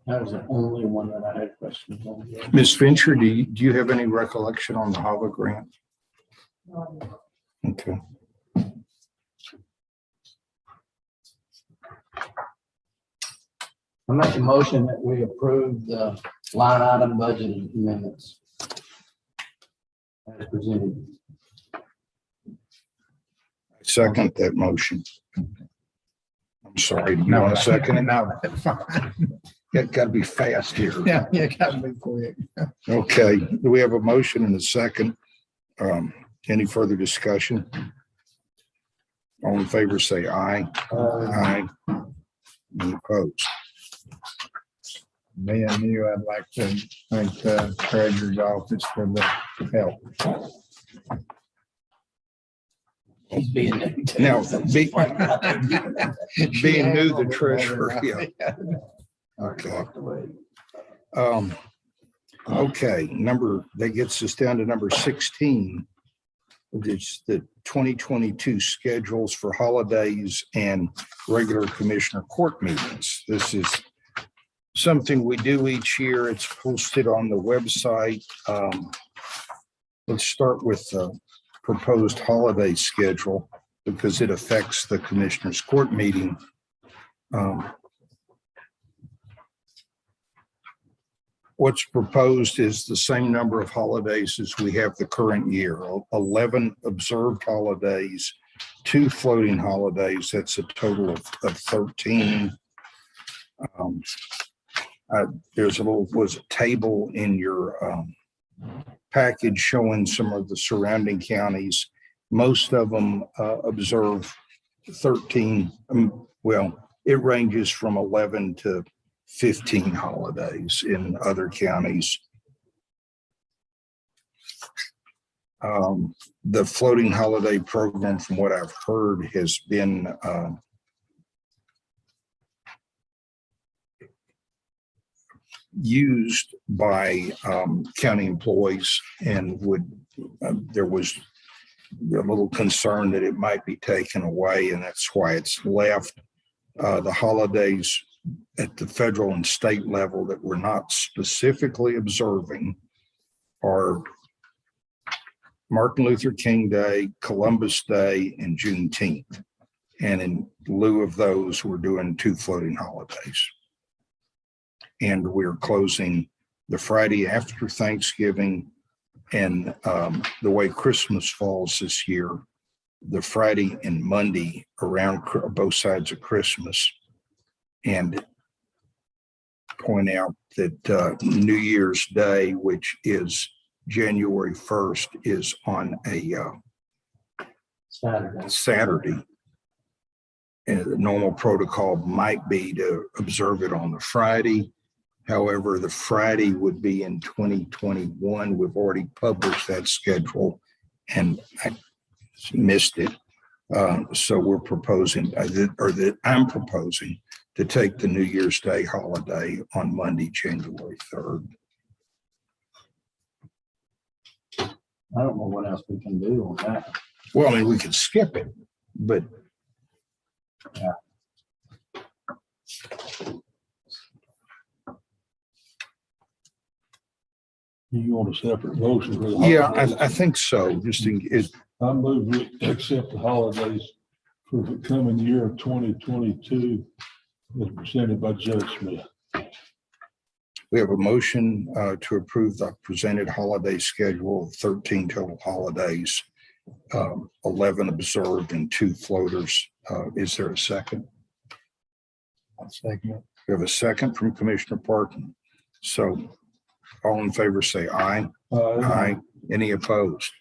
That was the only one that I had questions on. Ms. Fincher, do you have any recollection on the HAVA grant? Okay. I make a motion that we approve the line item budget amendments as presented. Second that motion. I'm sorry, do you want a second? No, that's fine. It got to be fast here. Yeah, you gotta be quick. Okay, do we have a motion and a second? Any further discussion? All in favor, say aye. Aye. Any opposed? Me and you, I'd like to thank the treasurer's office for the help. He's being new too. Now, being new, the treasurer, yeah. Okay. Okay, that gets us down to number 16. It's the 2022 schedules for holidays and regular commissioner court meetings. This is something we do each year. It's posted on the website. Let's start with the proposed holiday schedule because it affects the commissioner's court meeting. What's proposed is the same number of holidays as we have the current year, 11 observed holidays, 2 floating holidays. That's a total of 13. There's was a table in your package showing some of the surrounding counties. Most of them observe 13. Well, it ranges from 11 to 15 holidays in other counties. The floating holiday program, from what I've heard, has been used by county employees and there was a little concern that it might be taken away, and that's why it's left. The holidays at the federal and state level that we're not specifically observing are Martin Luther King Day, Columbus Day, and Juneteenth. And in lieu of those, we're doing 2 floating holidays. And we're closing the Friday after Thanksgiving, and the way Christmas falls this year, the Friday and Monday around both sides of Christmas. And point out that New Year's Day, which is January 1st, is on a Saturday. And the normal protocol might be to observe it on the Friday. However, the Friday would be in 2021. We've already published that schedule and I missed it. So we're proposing, I'm proposing to take the New Year's Day holiday on Monday, January 3rd. I don't know what else we can do on that. Well, I mean, we could skip it, but You want a separate motion for the yeah, holidays? I think so. Just in, it, I move we accept the holidays for the coming year of 2022 as presented by Judge Smith. we have a motion to approve the presented holiday schedule of 13 total holidays, 11 observed and 2 floaters. Is there a second? I'll second it. We have a second from Commissioner Parkin. So all in favor, say aye. Aye. Any opposed?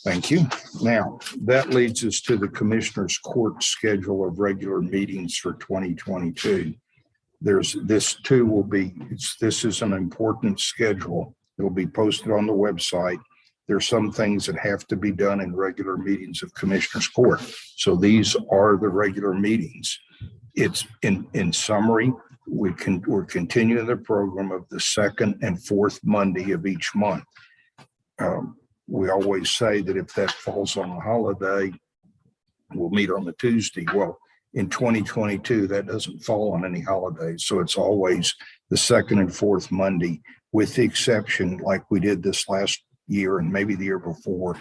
Thank you. Now, that leads us to the Commissioners Court schedule of regular meetings for 2022. This too will be, this is an important schedule. It will be posted on the website. There's some things that have to be done in regular meetings of Commissioners Court. So these are the regular meetings. It's in summary, we're continuing the program of the second and fourth Monday of each month. We always say that if that falls on a holiday, we'll meet on the Tuesday. Well, in 2022, that doesn't fall on any holidays. So it's always the second and fourth Monday, with the exception, like we did this last year and maybe the year before,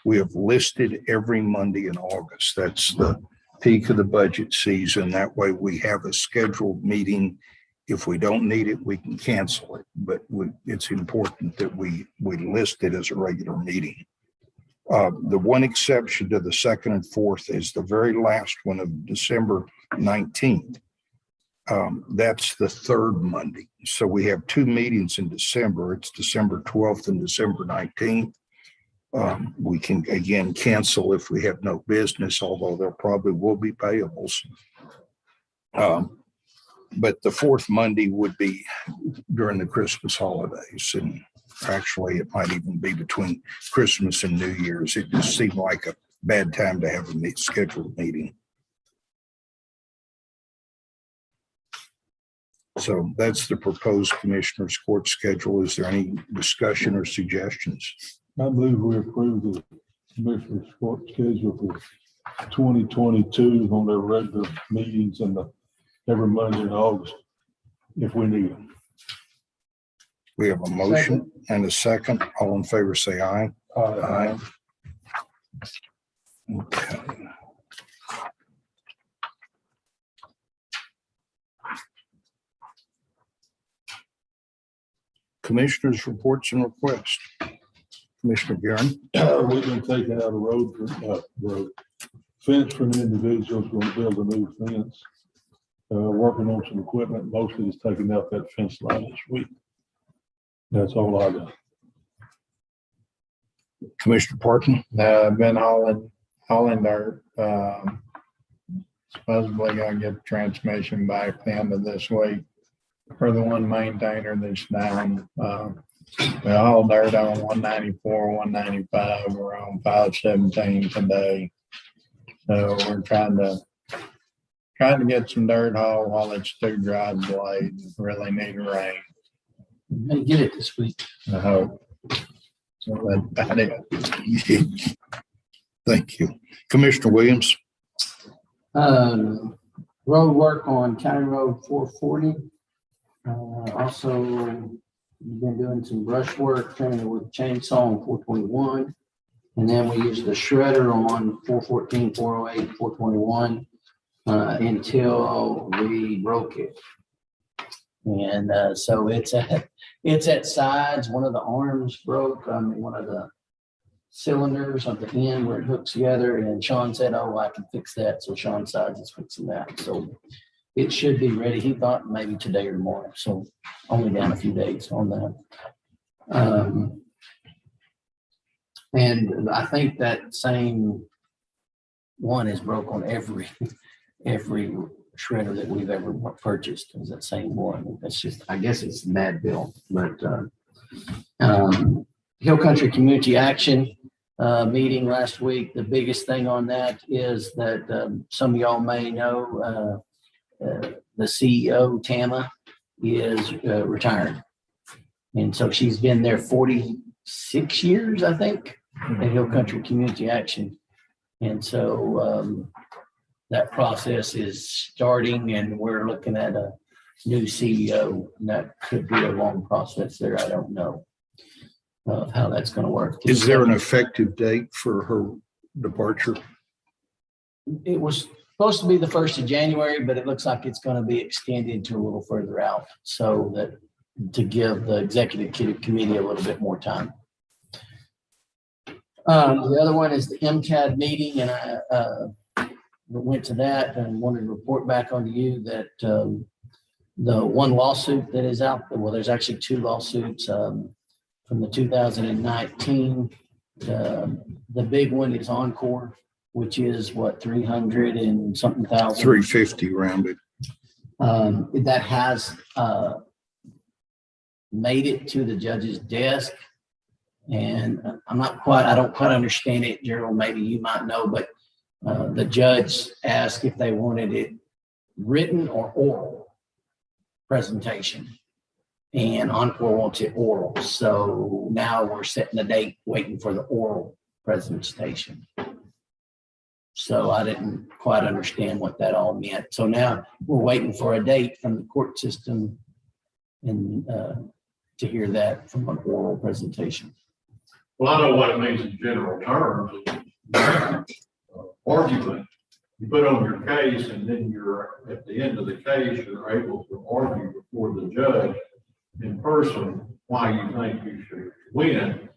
we have listed every Monday in August. That's the peak of the budget season. That way we have a scheduled meeting. If we don't need it, we can cancel it, but it's important that we list it as a regular meeting. The one exception to the second and fourth is the very last one of December 19th. That's the third Monday. So we have 2 meetings in December. It's December 12th and December 19th. We can again cancel if we have no business, although there probably will be payables. But the fourth Monday would be during the Christmas holidays. And actually, it might even be between Christmas and New Year's. It just seemed like a bad time to have a scheduled meeting. So that's the proposed Commissioners Court schedule. Is there any discussion or suggestions? I move we approve the Commissioner's Court schedule for 2022 on their regular meetings and every Monday in August, if we need them. We have a motion and a second. All in favor, say aye. Aye. Okay. Commissioners' reports and requests. Commissioner Guerin. We've been taking out a road fence for an individual who's going to build a new fence. Working on some equipment, mostly just taking out that fence line this week. That's all I got. Commissioner Parkin. I've been hauling dirt. Supposedly gonna get the transmission back the end of this week for the one maintainer that's down. We hauled dirt on 194, 195. We're on 517 today. So we're trying to get some dirt hauled while it's too dry to blade. Really need rain. May get it this week. I hope. So that's about it. Thank you. Commissioner Williams. Road work on County Road 440. Also, we've been doing some brush work, trimming it with chainsaw on 421. And then we used the shredder on 414, 408, 421 until we broke it. And so it's at sides. One of the arms broke. One of the cylinders of the end where it hooks together. And Sean said, "Oh, I can fix that." So Sean Sides is fixing that. So it should be ready. He thought maybe today or tomorrow. So only down a few days on that. And I think that same one is broke on every shredder that we've ever purchased is that same one. That's just, I guess it's Mad Bill, but Hill Country Community Action meeting last week. The biggest thing on that is that some of y'all may know the CEO, Tama, is retired. And so she's been there 46 years, I think. at Hill Country Community Action. And so that process is starting, and we're looking at a new CEO, and that could be a long process there. I don't know how that's going to work. Is there an effective date for her departure? It was supposed to be the 1st of January, but it looks like it's going to be extended to a little further out, so that to give the executive committee a little bit more time. The other one is the Mcad meeting, and I went to that and wanted to report back on to you that the one lawsuit that is out, well, there's actually 2 lawsuits from the 2019. The big one is Encore, which is what, 300 and something thousand. 350 rounded. That has made it to the judge's desk. And I don't quite understand it, Gerald, maybe you might know, but the judge asked if they wanted it written or oral presentation. And Encore wants it oral. So now we're setting a date, waiting for the oral presentation. So I didn't quite understand what that all meant. So now we're waiting for a date from the court system and to hear that from an oral presentation. Well, I know what it means in general terms. Argument, you put on your case, and then you're at the end of the case, you're able to argue before the judge in person why you think you should win.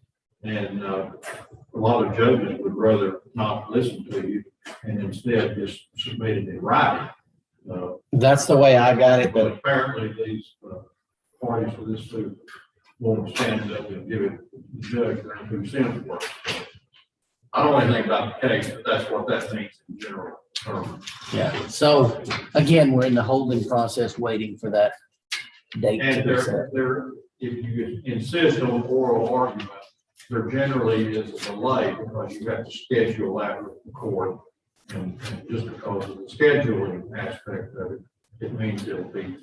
And a lot of judges would rather not listen to you and instead just submit it in writing. That's the way I got it, But but apparently these parties for this suit won't stand up and give it to the judge their 2 cents worth. I don't know anything about the case, but that's what that means in general terms. yeah. So again, we're in the holding process, waiting for that date. And to be set. there, if you insist on oral argument, there generally is a delay because you have to schedule that with the court. And just because of the scheduling aspect of it, it means it'll be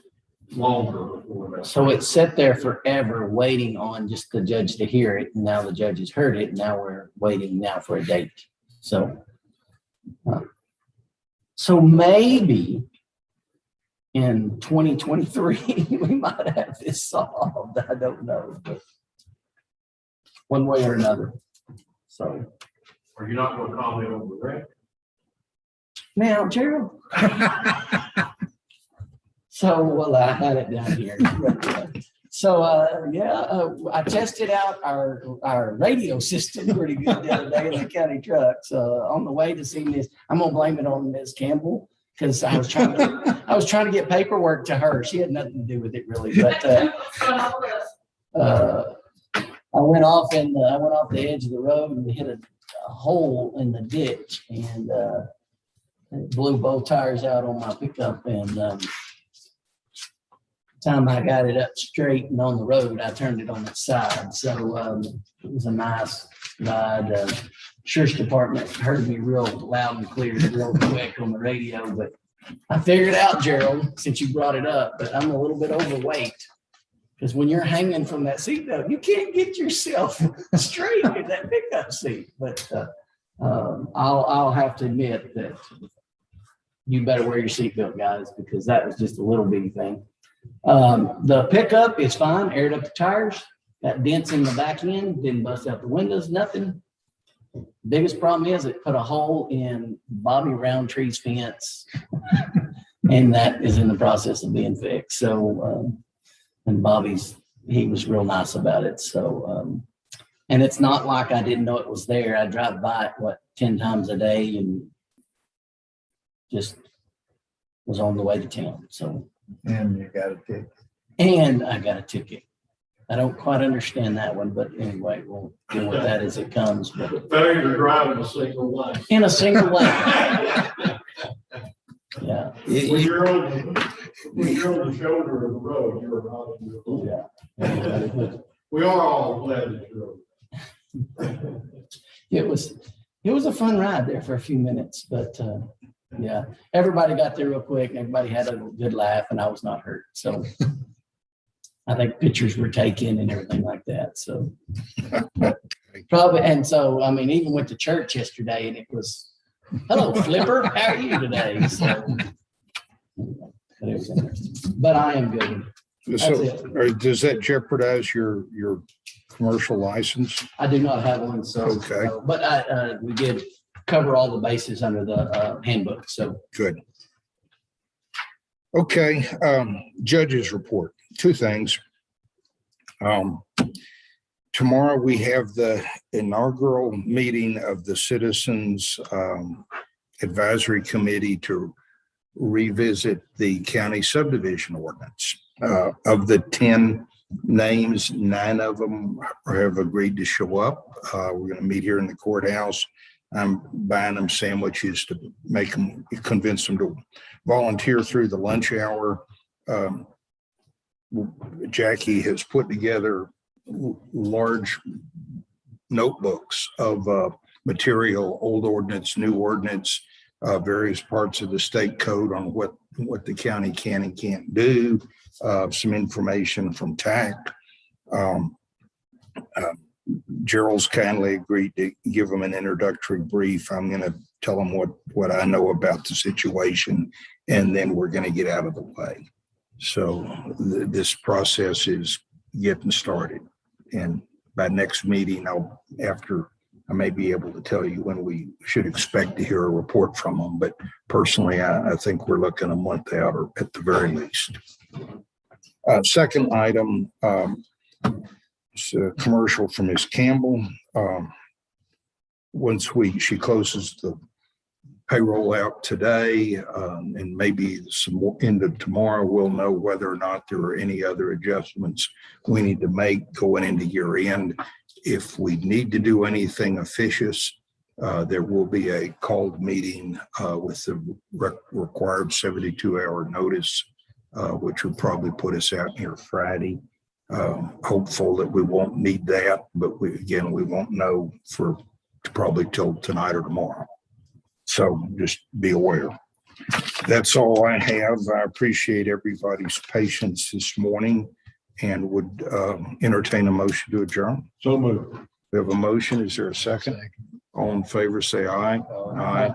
longer before that. So it's sat there forever waiting on just the judge to hear it. And now the judge has heard it. Now we're waiting now for a date. So maybe in 2023, we might have this solved. I don't know, but one way or another. So Are you not going to comment on the rest? now, Gerald. So, well, I had it down here. I tested out our radio system pretty good the other day in the county trucks. On the way to see this, I'm gonna blame it on Ms. Campbell because I was trying to get paperwork to her. She had nothing to do with it really, but I went off the edge of the road and hit a hole in the ditch and it blew both tires out on my pickup and. Time I got it up straight and on the road, I turned it on its side. So it was a nice ride. Sheriff's Department heard me real loud and clear, real quick on the radio, but I figured out, Gerald, since you brought it up, but I'm a little bit overweight because when you're hanging from that seatbelt, you can't get yourself straight in that pickup seat. But I'll have to admit that you better wear your seatbelt, guys, because that was just a little bitty thing. The pickup is fine, aired up the tires, got dents in the back end, didn't bust out the windows, nothing. Biggest problem is it put a hole in Bobby Roundtree's fence and that is in the process of being fixed. So, and he was real nice about it. So, and it's not like I didn't know it was there. I drive by it, 10 times a day and just was on the way to town. So. And you got a ticket. And I got a ticket. I don't quite understand that one, but anyway, we'll deal with that as it comes. But Failure to drive in a single lane. in a single lane. Yeah. When you're on the shoulder of the road, you're not in the Yeah. We are all glad that you're. It was a fun ride there for a few minutes, but yeah, everybody got there real quick and everybody had a good laugh and I was not hurt. So I think pictures were taken and everything like that. So Probably, and so, I mean, even went to church yesterday and it was, hello, Flipper, how are you today? So, but it was interesting. But I am good. That's So, it. or does that jeopardize your commercial license? I do not have one, so. Okay. But we did cover all the bases under the handbook, so. Good. Okay, judge's report, two things. Tomorrow we have the inaugural meeting of the Citizens Advisory Committee to revisit the county subdivision ordinance. Of the 10 names, 9 of them have agreed to show up. We're going to meet here in the courthouse. I'm buying them sandwiches to make them, convince them to volunteer through the lunch hour. Jackie has put together large notebooks of material, old ordinance, new ordinance, various parts of the state code on what the county can and can't do, some information from TAC. Gerald's kindly agreed to give them an introductory brief. I'm going to tell them what I know about the situation, and then we're going to get out of the way. So this process is getting started. And by next meeting, I may be able to tell you when we should expect to hear a report from them. But personally, I think we're looking a month out or at the very least. Second item, it's a commercial from Ms. Campbell. Once she closes the payroll out today, and maybe some more into tomorrow, we'll know whether or not there are any other adjustments we need to make going into year end. If we need to do anything officious, there will be a called meeting with the required 72-hour notice, which would probably put us out here Friday. Hopeful that we won't need that, but we won't know for probably till tonight or tomorrow. So just be aware. That's all I have. I appreciate everybody's patience this morning and would entertain a motion to adjourn. So moved. We have a motion. Is there a second? All in favor, say aye. Aye.